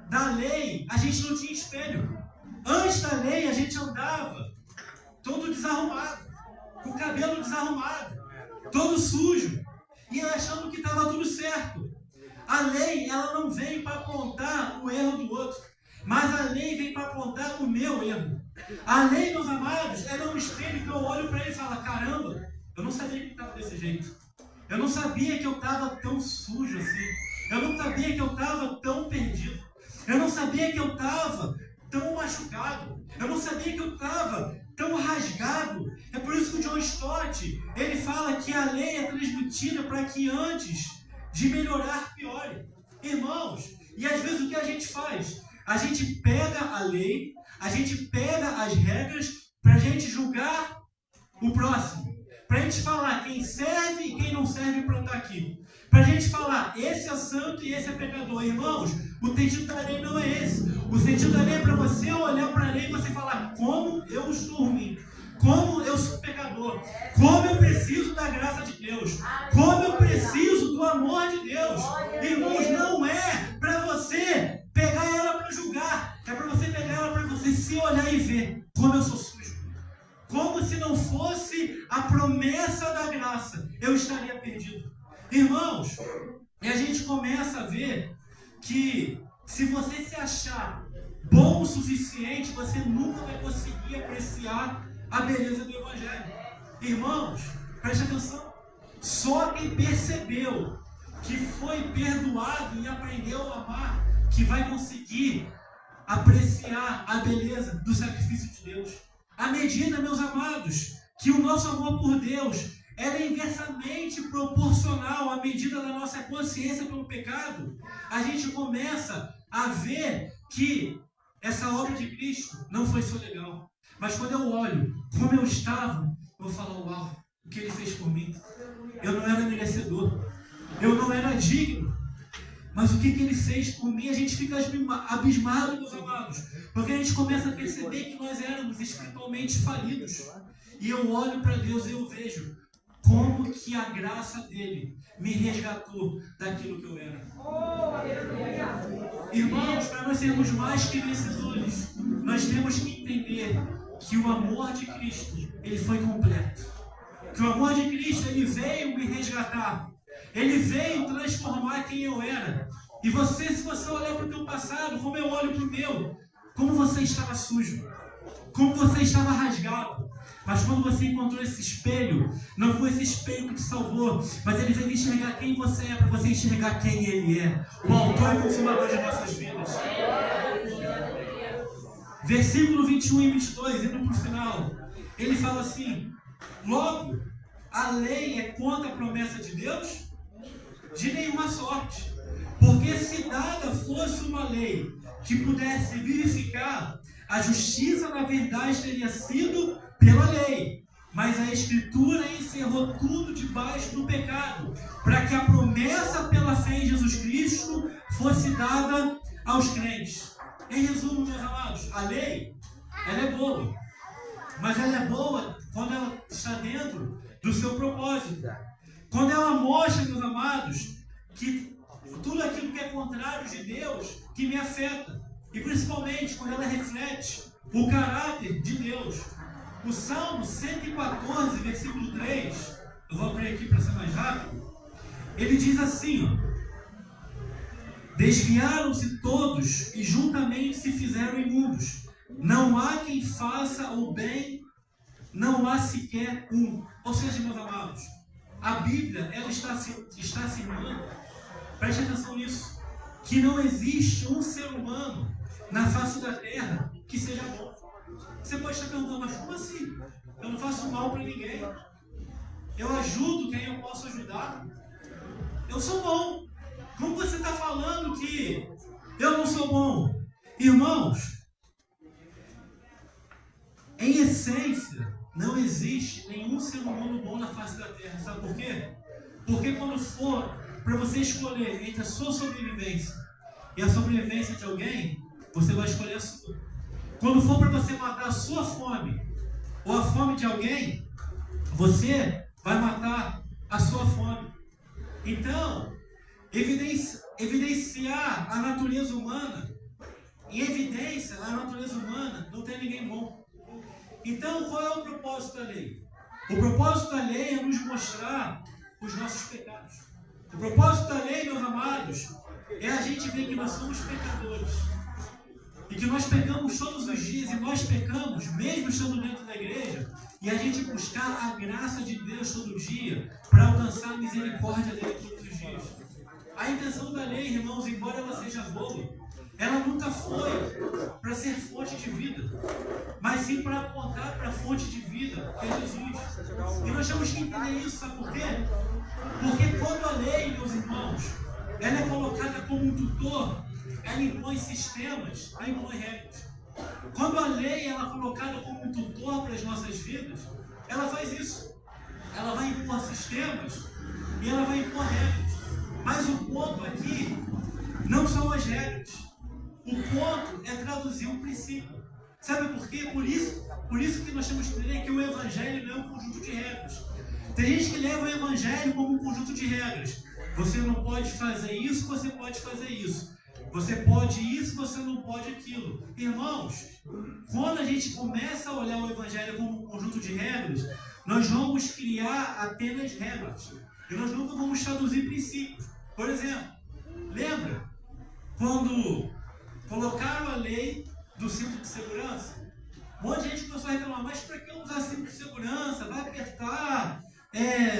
da lei, a gente não tinha espelho. Antes da lei, a gente andava todo desarrumado, com o cabelo desarrumado, todo sujo, e achando que estava tudo certo. A lei, ela não vem para apontar o erro do outro, mas a lei vem para apontar o meu erro. A lei, meus amados, ela é um espelho que eu olho para ele e falo: caramba, eu não sabia que estava desse jeito. Eu não sabia que eu estava tão sujo assim. Eu não sabia que eu estava tão perdido. Eu não sabia que eu estava tão machucado. Eu não sabia que eu estava tão rasgado. É por isso que o John Stott, ele fala que a lei é transmitida para que antes de melhorar, piore. Irmãos, e às vezes o que a gente faz? A gente pega a lei, a gente pega as regras para a gente julgar o próximo. Para a gente falar quem serve e quem não serve para estar aqui. Para a gente falar: esse é santo e esse é pecador. Irmãos, o sentido da lei não é esse. O sentido da lei é para você olhar para a lei e você falar: como eu estou ruim, como eu sou pecador, como eu preciso da graça de Deus, como eu preciso do amor de Deus. Irmãos, não é para você pegar ela para julgar, é para você pegar ela para você se olhar e ver como eu sou sujo. Como se não fosse a promessa da graça, eu estaria perdido. Irmãos, e a gente começa a ver que se você se achar bom o suficiente, você nunca vai conseguir apreciar a beleza do Evangelho. Irmãos, preste atenção. Só quem percebeu que foi perdoado e aprendeu a amar, que vai conseguir apreciar a beleza do sacrifício de Deus. À medida, meus amados, que o nosso amor por Deus é inversamente proporcional à medida da nossa consciência pelo pecado, a gente começa a ver que essa obra de Cristo não foi só legal. Mas quando eu olho como eu estava, eu falo, uau, o que Ele fez por mim. Eu não era merecedor, eu não era digno. Mas o que Ele fez por mim, a gente fica abismado, meus amados. Porque a gente começa a perceber que nós éramos espiritualmente falidos. E eu olho para Deus e eu vejo como que a graça dele me resgatou daquilo que eu era. Irmãos, para nós sermos mais que vencedores, nós temos que entender que o amor de Cristo, ele foi completo. Que o amor de Cristo, ele veio me resgatar. Ele veio transformar quem eu era. E você, se você olhar para o teu passado, como eu olho para o meu, como você estava sujo, como você estava rasgado. Mas quando você encontrou esse espelho, não foi esse espelho que te salvou, mas ele veio enxergar quem você é, para você enxergar quem ele é. O autor e consumador de nossas vidas. Versículo 21 e 22, indo para o final. Ele fala assim: logo, a lei é contra a promessa de Deus? De nenhuma sorte. Porque se dada fosse uma lei que pudesse vivificar, a justiça na verdade teria sido pela lei. Mas a Escritura encerrou tudo debaixo do pecado, para que a promessa pela fé em Jesus Cristo fosse dada aos crentes. Em resumo, meus amados, a lei, ela é boa. Mas ela é boa quando ela está dentro do seu propósito. Quando ela mostra, meus amados, que tudo aquilo que é contrário de Deus, que me afeta. E principalmente quando ela reflete o caráter de Deus. O Salmo 114, versículo 3, eu vou abrir aqui para ser mais rápido. Ele diz assim, ó: desviaram-se todos e juntamente se fizeram imundos. Não há quem faça o bem, não há sequer um. Ou seja, meus amados, a Bíblia, ela está afirmando, preste atenção nisso, que não existe um ser humano na face da terra que seja bom. Você pode estar perguntando, mas como assim? Eu não faço mal para ninguém. Eu ajudo quem eu posso ajudar. Eu sou bom. Como você está falando que eu não sou bom? Irmãos, em essência, não existe nenhum ser humano bom na face da terra. Sabe por quê? Porque quando for para você escolher entre a sua sobrevivência e a sobrevivência de alguém, você vai escolher a sua. Quando for para você matar a sua fome ou a fome de alguém, você vai matar a sua fome. Então, evidenciar a natureza humana, em evidência a natureza humana, não tem ninguém bom. Então, qual é o propósito da lei? O propósito da lei é nos mostrar os nossos pecados. O propósito da lei, meus amados, é a gente ver que nós somos pecadores. E que nós pecamos todos os dias, e nós pecamos, mesmo estando dentro da igreja, e a gente buscar a graça de Deus todo dia, para alcançar a misericórdia dele todos os dias. A intenção da lei, irmãos, embora ela seja boa, ela nunca foi para ser fonte de vida, mas sim para apontar para a fonte de vida, que é Jesus. E nós temos que entender isso, sabe por quê? Porque quando a lei, meus irmãos, ela é colocada como um tutor, ela impõe sistemas, ela impõe regras. Quando a lei ela é colocada como um tutor para as nossas vidas, ela faz isso. Ela vai impor sistemas e ela vai impor regras. Mas o ponto aqui não são as regras. O ponto é traduzir um princípio. Sabe por quê? Por isso que nós temos que entender que o Evangelho não é um conjunto de regras. Tem gente que leva o Evangelho como um conjunto de regras. Você não pode fazer isso, você pode fazer isso. Você pode isso, você não pode aquilo. Irmãos, quando a gente começa a olhar o Evangelho como um conjunto de regras, nós vamos criar apenas regras. E nós nunca vamos traduzir princípios. Por exemplo, lembra quando colocaram a lei do cinto de segurança? Um monte de gente começou a reclamar, mas para que usar cinto de segurança? Vai apertar,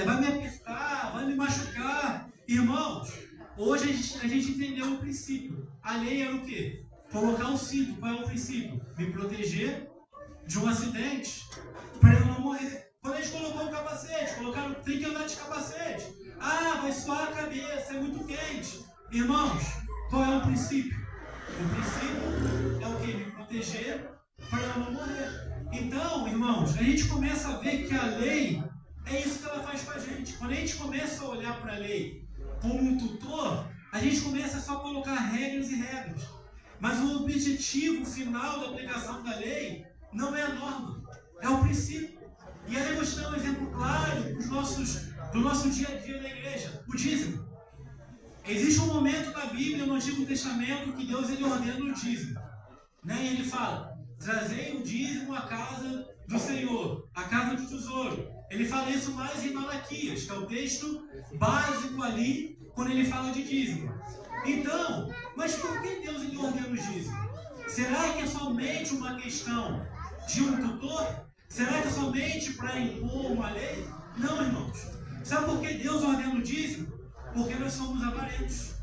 vai me apertar, vai me machucar. Irmãos, hoje a gente entendeu o princípio. A lei era o quê? Colocar o cinto. Qual é o princípio? Me proteger de um acidente para eu não morrer. Quando a gente colocou o capacete, tem que andar de capacete. Ah, vai suar a cabeça, é muito quente. Irmãos, qual é o princípio? O princípio é o quê? Me proteger para eu não morrer. Então, irmãos, a gente começa a ver que a lei é isso que ela faz com a gente. Quando a gente começa a olhar para a lei como um tutor, a gente começa só a colocar regras e regras. Mas o objetivo final da aplicação da lei não é a norma, é o princípio. E aí eu vou te dar um exemplo claro do nosso dia a dia na igreja, o dízimo. Existe um momento na Bíblia, no Antigo Testamento, que Deus ele ordena o dízimo. Né? E ele fala, trazei o dízimo à casa do Senhor, à casa do tesouro. Ele fala isso mais em Malaquias, que é o texto básico ali, quando ele fala de dízimo. Então, mas por que Deus ele ordena o dízimo? Será que é somente uma questão de um tutor? Será que é somente para impor uma lei? Não, irmãos. Sabe por que Deus ordena o dízimo? Porque nós somos avarentos.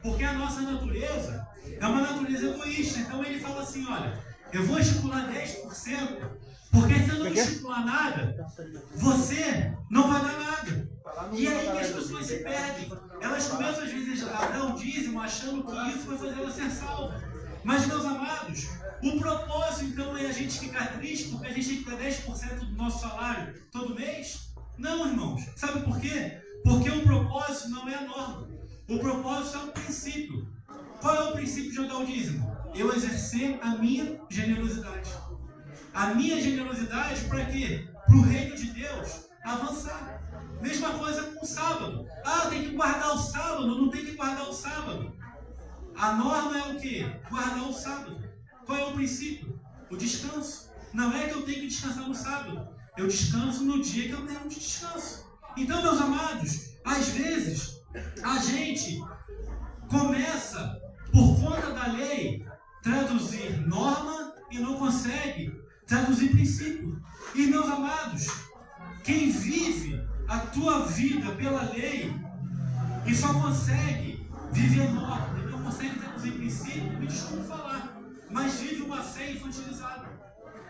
Porque a nossa natureza é uma natureza egoísta. Então ele fala assim, olha, eu vou estipular 10%, porque se eu não estipular nada, você não vai dar nada. E aí que as pessoas se perdem. Elas começam às vezes a dar o dízimo achando que isso vai fazer ela ser salva. Mas, meus amados, o propósito então é a gente ficar triste porque a gente tem que dar 10% do nosso salário todo mês? Não, irmãos. Sabe por quê? Porque o propósito não é a norma. O propósito é um princípio. Qual é o princípio de eu dar o dízimo? Eu exercer a minha generosidade. A minha generosidade para quê? Para o reino de Deus avançar. Mesma coisa com o sábado. Ah, tem que guardar o sábado, não tem que guardar o sábado. A norma é o quê? Guardar o sábado. Qual é o princípio? O descanso. Não é que eu tenho que descansar no sábado. Eu descanso no dia que eu tenho de descanso. Então, meus amados, às vezes a gente começa, por conta da lei, traduzir norma e não consegue traduzir princípio. E, meus amados, quem vive a tua vida pela lei e só consegue viver norma e não consegue traduzir princípio, me desculpe falar, mas vive uma fé infantilizada.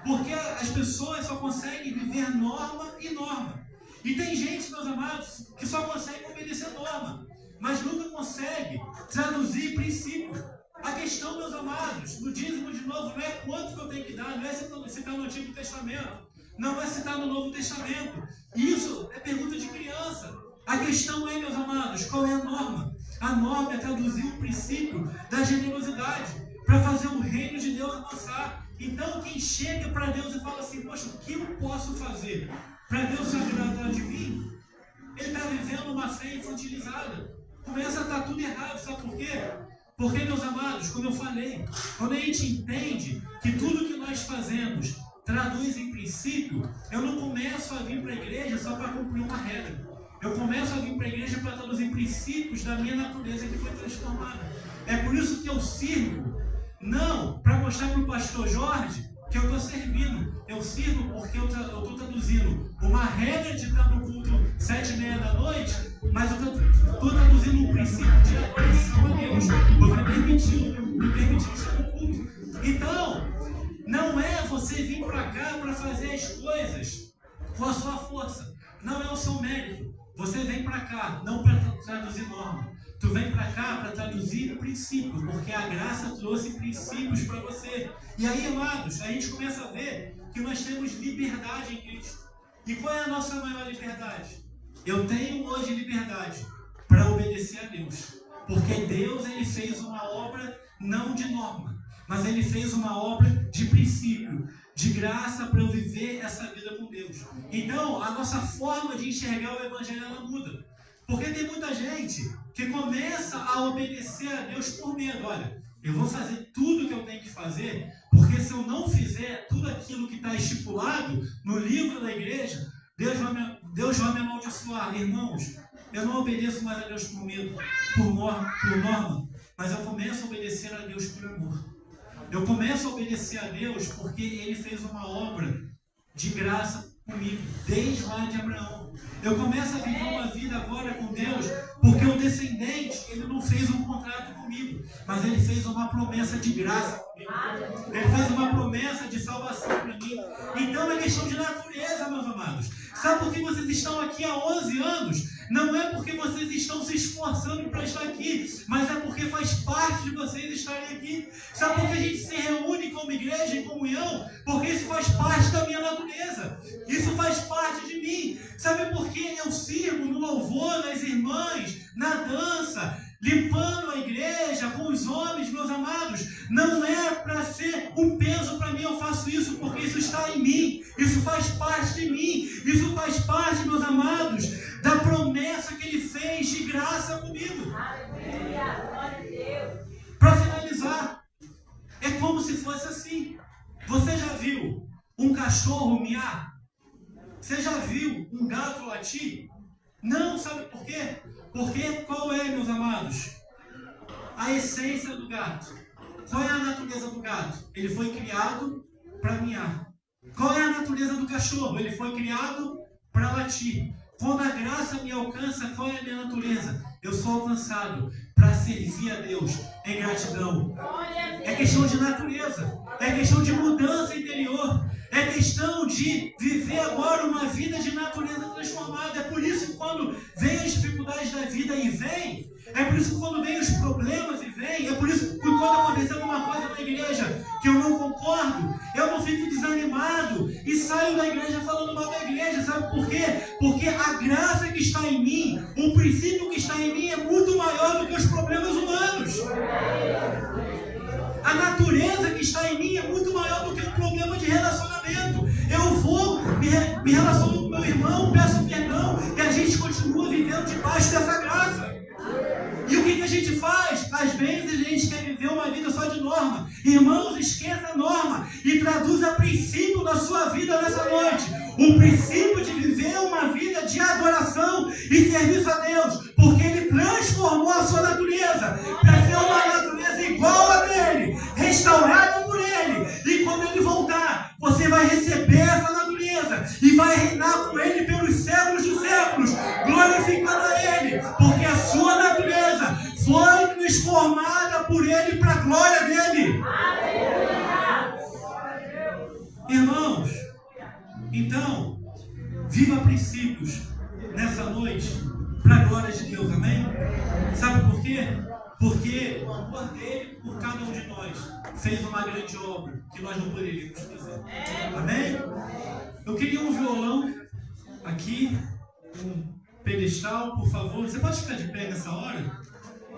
Porque as pessoas só conseguem viver norma e norma. E tem gente, meus amados, que só consegue obedecer norma, mas nunca consegue traduzir princípio. A questão, meus amados, no dízimo de novo, não é quanto que eu tenho que dar, não é se está no Antigo Testamento, não é se está no Novo Testamento. Isso é pergunta de criança. A questão é, meus amados, qual é a norma? A norma é traduzir o princípio da generosidade para fazer o reino de Deus avançar. Então, quem chega para Deus e fala assim, poxa, o que eu posso fazer para Deus se agradar de mim? Ele está vivendo uma fé infantilizada. Começa a estar tudo errado, sabe por quê? Porque, meus amados, como eu falei, quando a gente entende que tudo que nós fazemos traduz em princípio, eu não começo a vir para a igreja só para cumprir uma regra. Eu começo a vir para a igreja para traduzir princípios da minha natureza que foi transformada. É por isso que eu sirvo, não para mostrar para o pastor Jorge que eu estou servindo. Eu sirvo porque eu estou traduzindo uma regra de estar no culto 7h30 da noite, mas eu estou traduzindo um princípio de adoração a Deus, porque me permitiu estar no culto. Então, não é você vir para cá para fazer as coisas com a sua força. Não é o seu mérito. Você vem para cá, não para traduzir norma. Tu vem para cá para traduzir princípio, porque a graça trouxe princípios para você. E aí, amados, a gente começa a ver que nós temos liberdade em Cristo. E qual é a nossa maior liberdade? Eu tenho hoje liberdade para obedecer a Deus. Porque Deus ele fez uma obra não de norma, mas ele fez uma obra de princípio, de graça para eu viver essa vida com Deus. Então, a nossa forma de enxergar o Evangelho ela muda. Porque tem muita gente que começa a obedecer a Deus por medo. Olha, eu vou fazer tudo que eu tenho que fazer, porque se eu não fizer tudo aquilo que está estipulado no livro da igreja, Deus vai me amaldiçoar. Irmãos, eu não obedeço mais a Deus por medo, por norma, mas eu começo a obedecer a Deus por amor. Eu começo a obedecer a Deus porque Ele fez uma obra de graça comigo, desde lá de Abraão. Eu começo a viver uma vida agora com Deus porque o descendente, ele não fez um contrato comigo, mas ele fez uma promessa de graça comigo. Ele fez uma promessa de salvação para mim. Então é questão de natureza, meus amados. Sabe por que vocês estão aqui há 11 anos? Não é porque vocês estão se esforçando para estar aqui, mas é porque faz parte de vocês estarem aqui. Sabe por que a gente se reúne como igreja, em comunhão? Porque isso faz parte da minha natureza. Isso faz parte de mim. Sabe por que eu sirvo no louvor, nas irmãs, na dança, limpando a igreja com os homens, meus amados? Não é para ser um peso para mim, eu faço isso porque isso está em mim. Isso faz parte de mim. Isso faz parte, meus amados, da promessa que Ele fez de graça comigo. Para finalizar, é como se fosse assim. Você já viu um cachorro miar? Você já viu um gato latir? Não, sabe por quê? Porque qual é, meus amados, a essência do gato? Qual é a natureza do gato? Ele foi criado para miar. Qual é a natureza do cachorro? Ele foi criado para latir. Quando a graça me alcança, qual é a minha natureza? Eu sou alcançado para servir a Deus em gratidão. É questão de natureza. É questão de mudança interior. É questão de viver agora uma vida de natureza transformada. É por isso que quando vem as dificuldades da vida e vem, é por isso que quando vem os problemas e vem, é por isso que quando acontece alguma coisa na igreja que eu não concordo, eu não fico desanimado e saio da igreja falando mal da igreja. Sabe por quê? Porque a graça que está em mim, o princípio que está em mim é muito maior do que os problemas humanos. A natureza que está em mim é muito maior do que um problema de relacionamento. Eu vou, me relaciono com meu irmão, peço perdão e a gente continua vivendo debaixo dessa graça. E o que a gente faz? Às vezes a gente quer viver uma vida só de norma. Irmãos, esqueça a norma e traduza princípio na sua vida nessa noite. O princípio de viver uma vida de adoração e serviço a Deus, porque Ele transformou a sua natureza para ser uma natureza igual a dele, restaurada por Ele. E quando Ele voltar, você vai receber essa natureza e vai reinar com Ele pelos séculos dos séculos, glorificando a Ele, porque a sua natureza foi transformada por Ele para a glória dele. Irmãos, então, viva princípios nessa noite para a glória de Deus, amém? Sabe por quê? Porque o amor dele por cada um de nós fez uma grande obra que nós não poderíamos fazer, amém? Eu queria um violão aqui, um pedestal, por favor. Você pode ficar de pé nessa hora?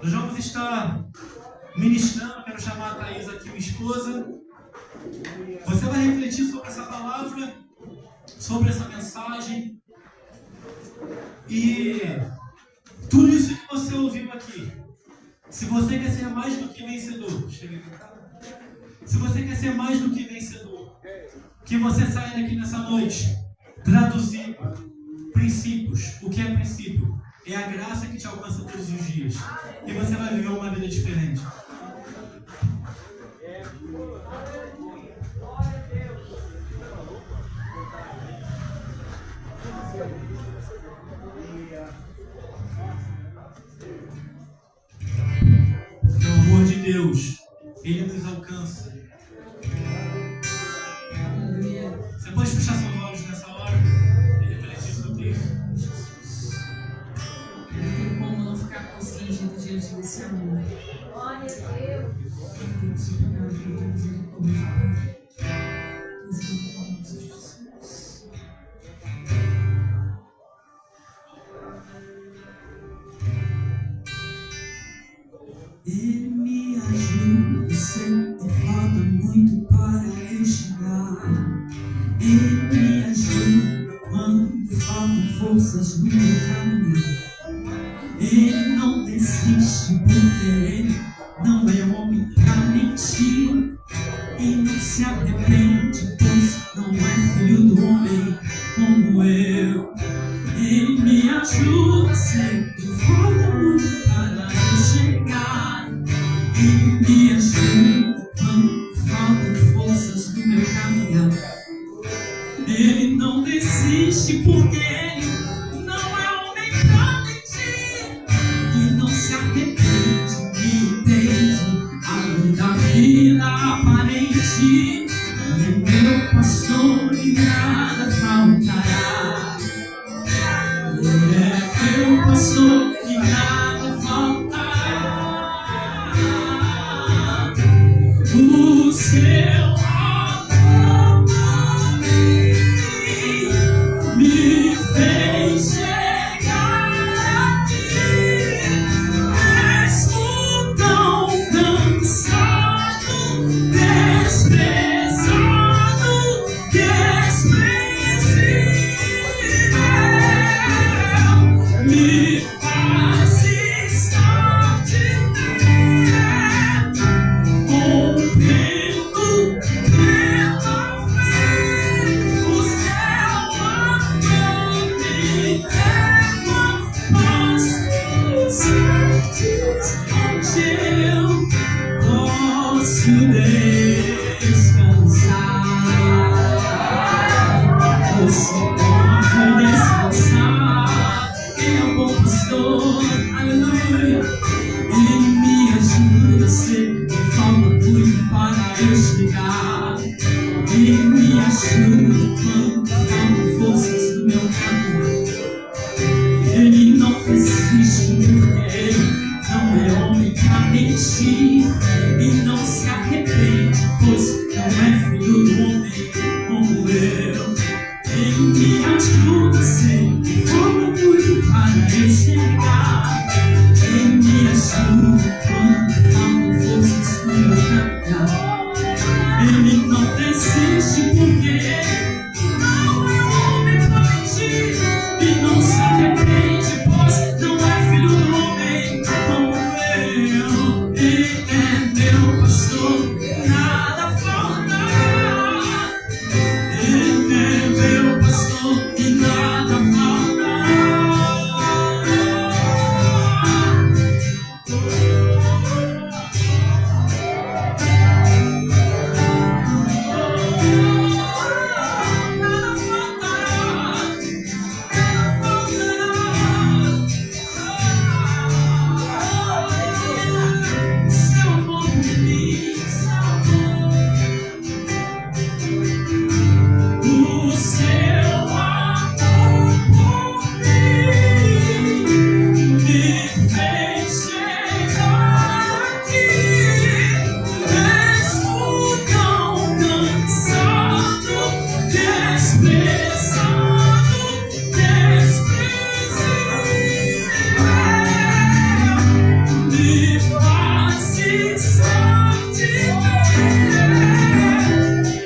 Nós vamos estar ministrando. Quero chamar a Thaís aqui, minha esposa. Você vai refletir sobre essa palavra, sobre essa mensagem. E tudo isso que você ouviu aqui, se você quer ser mais do que vencedor, se você quer ser mais do que vencedor, que você saia daqui nessa noite traduzindo princípios. O que é princípio? É a graça que te alcança todos os dias. E você vai viver uma vida diferente. Porque o amor de Deus, Ele nos alcança. Você pode fechar seus olhos nessa hora e refletir sobre isso. Não tem como não ficar constrangido diante desse amor. Glória a Deus. Deus, obrigado por tua misericórdia. Misericórdia, Jesus. Ele me ajuda, sempre falta muito para eu chegar. Ele me ajuda quando faltam forças no meu caminho. Ele não desiste porque Ele não é homem pra mentir. E não se arrepende, pois não é filho do homem como eu. Ele me ajuda sempre, falta muito para eu chegar. Ele me ajuda quando desiste porque ele não é homem pra mentir e não se arrepende e entende além da vida aparente. Ele é meu pastor e nada faltará. Ele é meu pastor e nada faltará. O seu amor por mim me fez chegar aqui, mesmo tão cansado, desprezado, desprezível, me faz estar de pé, rompendo pela fé. O seu amor me leva pastos verdes, onde eu posso descansar. Você pode descansar. Ele é um bom pastor, aleluia. Ele me ajuda a ser que falta muito para eu chegar. Ele me ajuda quando faltam forças no meu caminho. Ele não desiste porque ele não é homem pra mentir e não se arrepende, pois não é filho do homem como eu. Ele me ajuda sempre, falta muito para eu chegar. Ele me ajuda quando faltam forças no meu caminhar. Ele não desiste porque ele não é homem pra mentir e não se arrepende, pois não é filho do homem como eu. Ele é meu pastor, nada faltará. Ele é meu pastor e nada faltará. Nada faltará. Seu amor por mim, o seu amor por mim me fez chegar aqui, mesmo tão cansado, desprezado, desprezível, me faz estar de pé,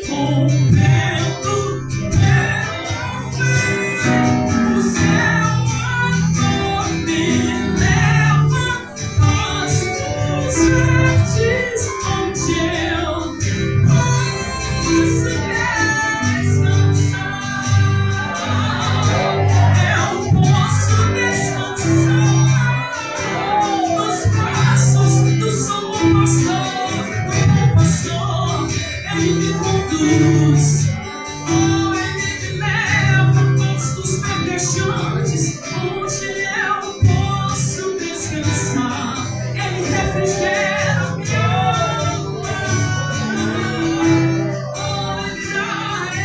rompendo pela fé. O seu amor me leva pastos verdes, onde eu posso descansar. Eu posso descansar nos braços do seu bom pastor. Ele me conduz, oh, ele me leva a pastos verdejantes, onde eu posso descansar. Ele refrigera minha alma, oh, ele dá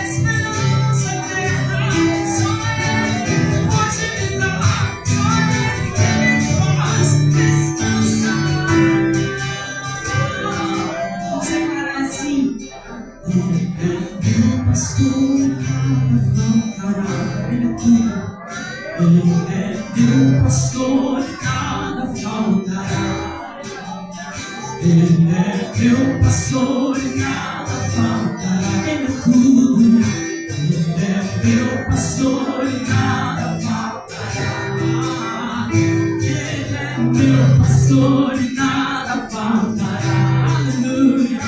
esperança eterna. Só ele pode me dar, só ele que me faz descansar. Vamos declarar assim: ele é meu pastor, nada faltará. Ele é tudo. Ele é meu pastor, nada faltará. Ele é meu pastor e nada faltará. Ele é tudo. Ele é meu pastor e nada faltará. Ele é meu pastor e nada faltará. Aleluia.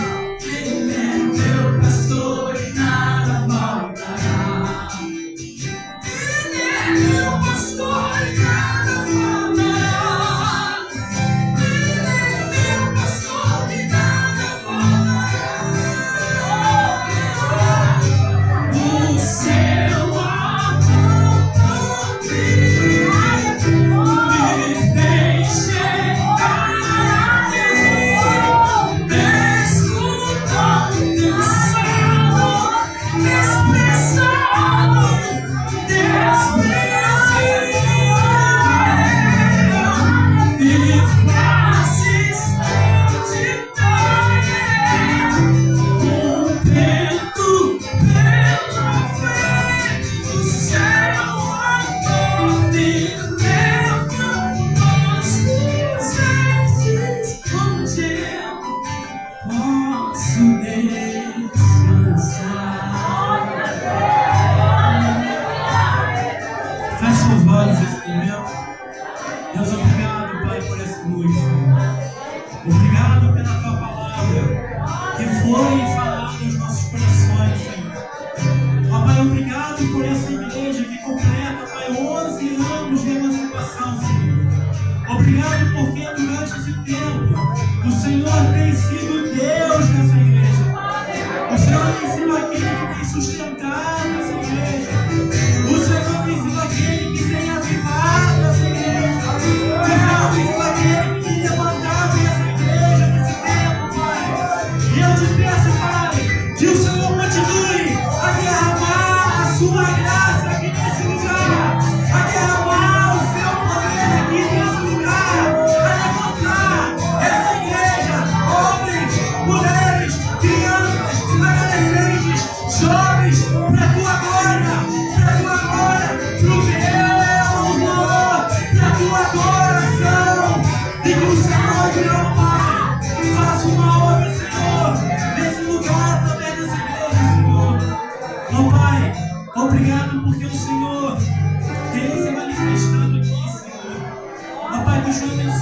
Ele é meu pastor e nada faltará. Ele é meu pastor e nada faltará. Ele é meu pastor e nada faltará. O seu amor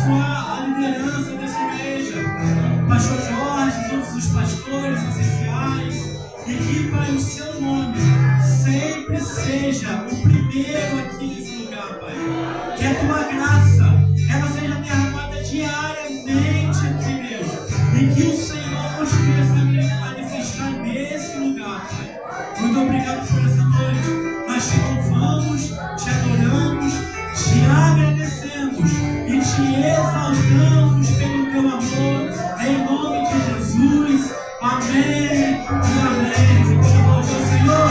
abençoar a liderança dessa igreja. Pastor Jorge, todos os pastores oficiais, e que, Pai, o seu nome sempre seja o primeiro aqui nesse lugar, Pai. Que a tua graça, ela seja derramada diariamente aqui, igreja. E que o Senhor nos venha manifestar nesse lugar, Pai. Muito obrigado por essa noite. Nós te louvamos, te adoramos, te agradecemos e te exaltamos pelo teu amor. Em nome de Jesus. Amém e amém. Você pode aplaudir o Senhor?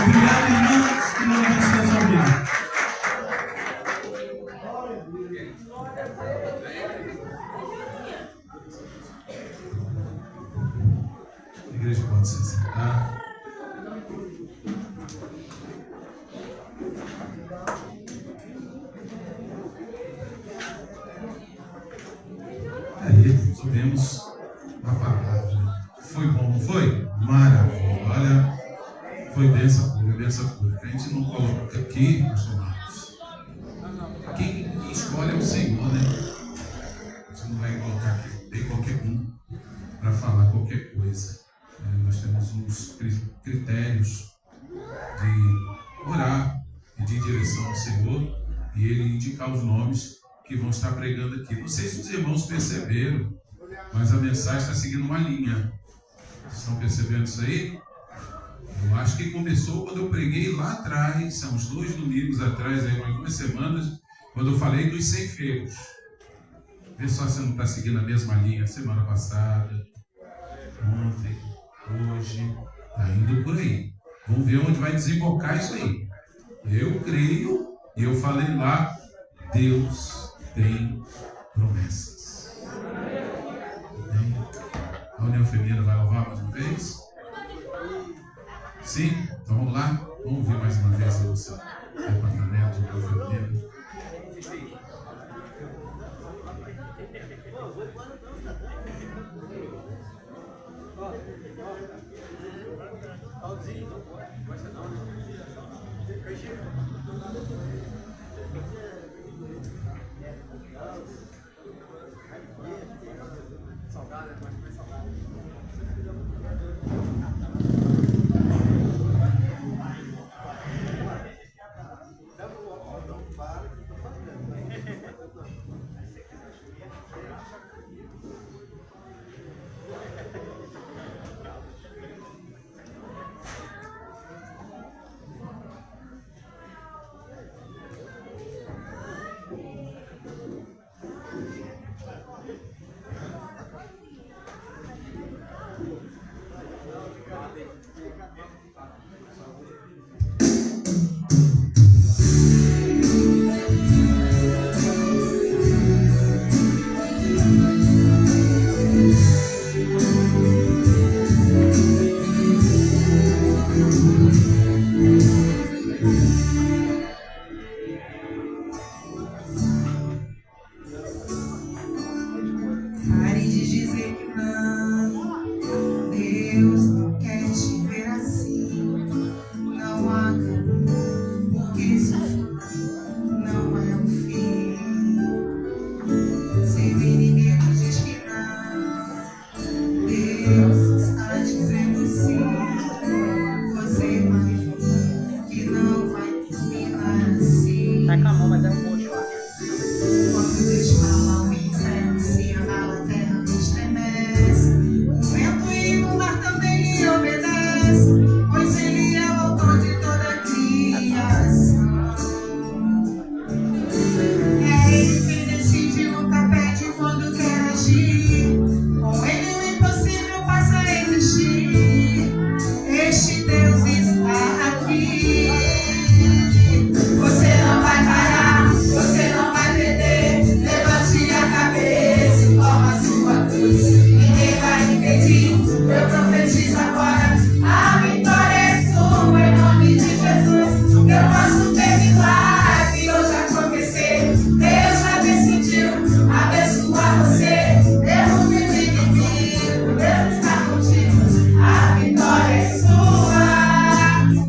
Obrigado, irmãos. Que Deus abençoe a sua vida. A igreja pode se sentar. Aí, subimos a palavra. Foi bom, não foi? Maravilha. Olha, foi benção pura, benção pura. A gente não coloca aqui, meus amados. Quem escolhe é o Senhor, né? A gente não vai colocar aqui, tem qualquer um para falar qualquer coisa. Nós temos uns critérios de orar, pedir direção ao Senhor e Ele indicar os nomes que vão estar pregando aqui. Não sei se os irmãos perceberam, mas a mensagem está seguindo uma linha. Vocês estão percebendo isso aí? Eu acho que começou quando eu preguei lá atrás, há uns 2 domingos atrás, aí, umas 2 semanas, quando eu falei dos ceifeiros. Vê só se não está seguindo a mesma linha. Semana passada, ontem, hoje, está indo por aí. Vamos ver onde vai desembocar isso aí. Eu creio, e eu falei lá, Deus tem promessas. Amém? A União Feminina vai louvar mais uma vez? Sim? Então vamos lá? Vamos ver mais uma vez o seu departamento da União Feminina.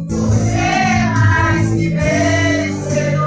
Você é mais que vencedor.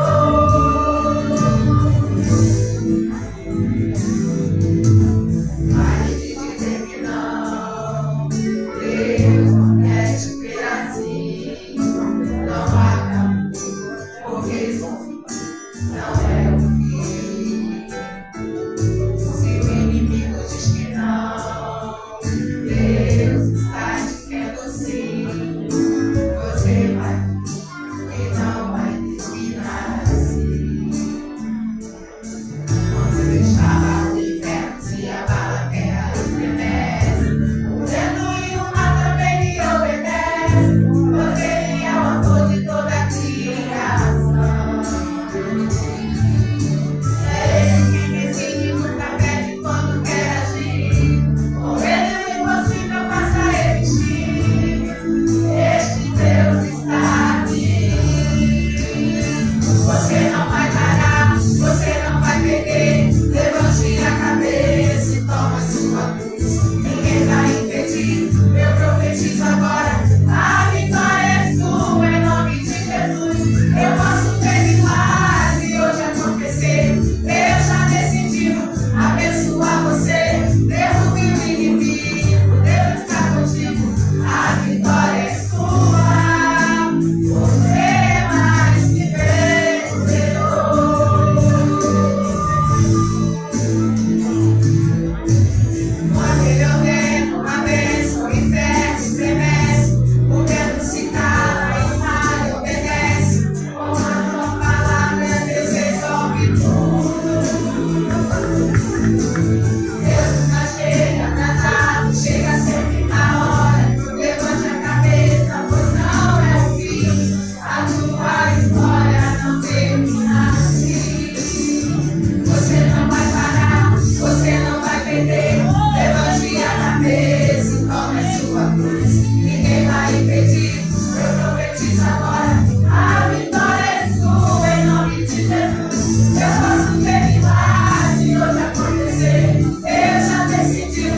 antes, agora. A vitória é sua em nome de Jesus. Eu posso ver milagre hoje acontecer. Eu já decidi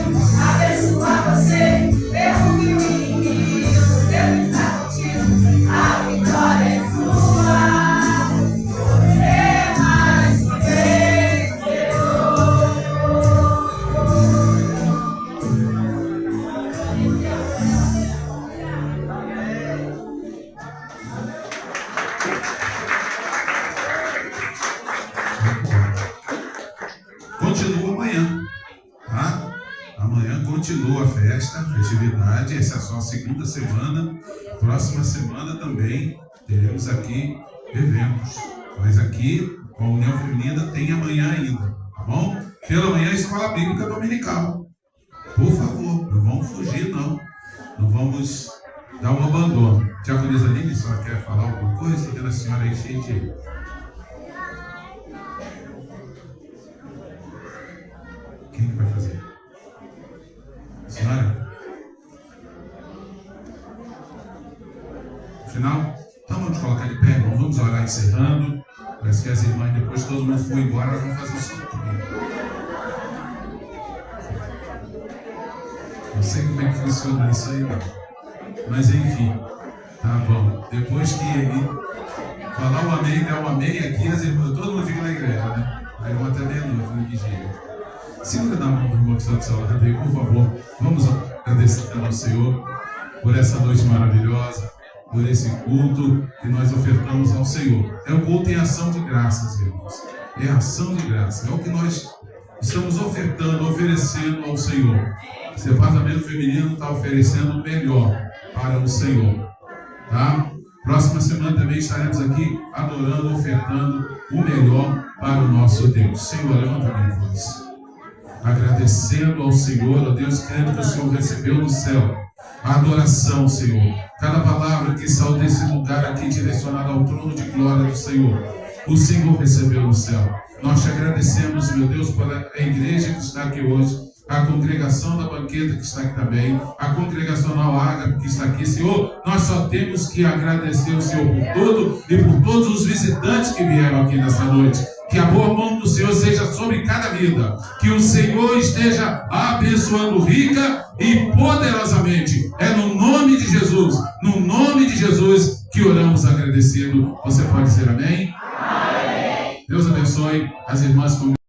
abençoar você. Derrube o inimigo, Deus está contigo. A vitória é sua. Você é mais que vencedor. Continua amanhã, tá? Amanhã continua a festa, a festividade. Essa é só a segunda semana. Próxima semana também teremos aqui eventos. Mas aqui, com a União Feminina, tem amanhã ainda, tá bom? Pela manhã, Escola Bíblica Dominical. Por favor, não vamos fugir, não. Não vamos dar um abandono. Diaconisa Aline, a senhora quer falar alguma coisa? Estou vendo a senhora aí cheia de... Quem que vai fazer? Senhora? Final? Então vamos colocar de pé, irmão. Vamos orar encerrando. Parece que as irmãs, depois todo mundo foi embora, elas vão fazer o som comigo. Não sei como é que funciona isso aí, não. Mas enfim, tá bom. Depois que ele falar o amém, der o amém aqui, as irmãs, todo mundo fica na igreja, né? Aí vão até meia-noite no vigília. Segura na mão do irmão que está do seu lado aí, por favor. Vamos agradecer ao Senhor por essa noite maravilhosa, por esse culto que nós ofertamos ao Senhor. É um culto em ação de graças, irmãos. É ação de graças. É o que nós estamos ofertando, oferecendo ao Senhor. O departamento feminino está oferecendo o melhor para o Senhor. Tá? Próxima semana também estaremos aqui adorando, ofertando o melhor para o nosso Deus. Senhor, levanta a minha voz. Agradecendo ao Senhor, ó Deus, crendo que o Senhor recebeu no céu a adoração, Senhor. Cada palavra que saiu desse lugar aqui direcionada ao trono de glória do Senhor, o Senhor recebeu no céu. Nós te agradecemos, meu Deus, pela igreja que está aqui hoje, a congregação da banqueta que está aqui também, a congregacional Ágape que está aqui. Senhor, nós só temos que agradecer o Senhor por tudo e por todos os visitantes que vieram aqui nessa noite. Que a boa mão do Senhor seja sobre cada vida. Que o Senhor esteja abençoando rica e poderosamente. É no nome de Jesus que oramos agradecido. Você pode dizer amém? Amém. Deus abençoe as irmãs.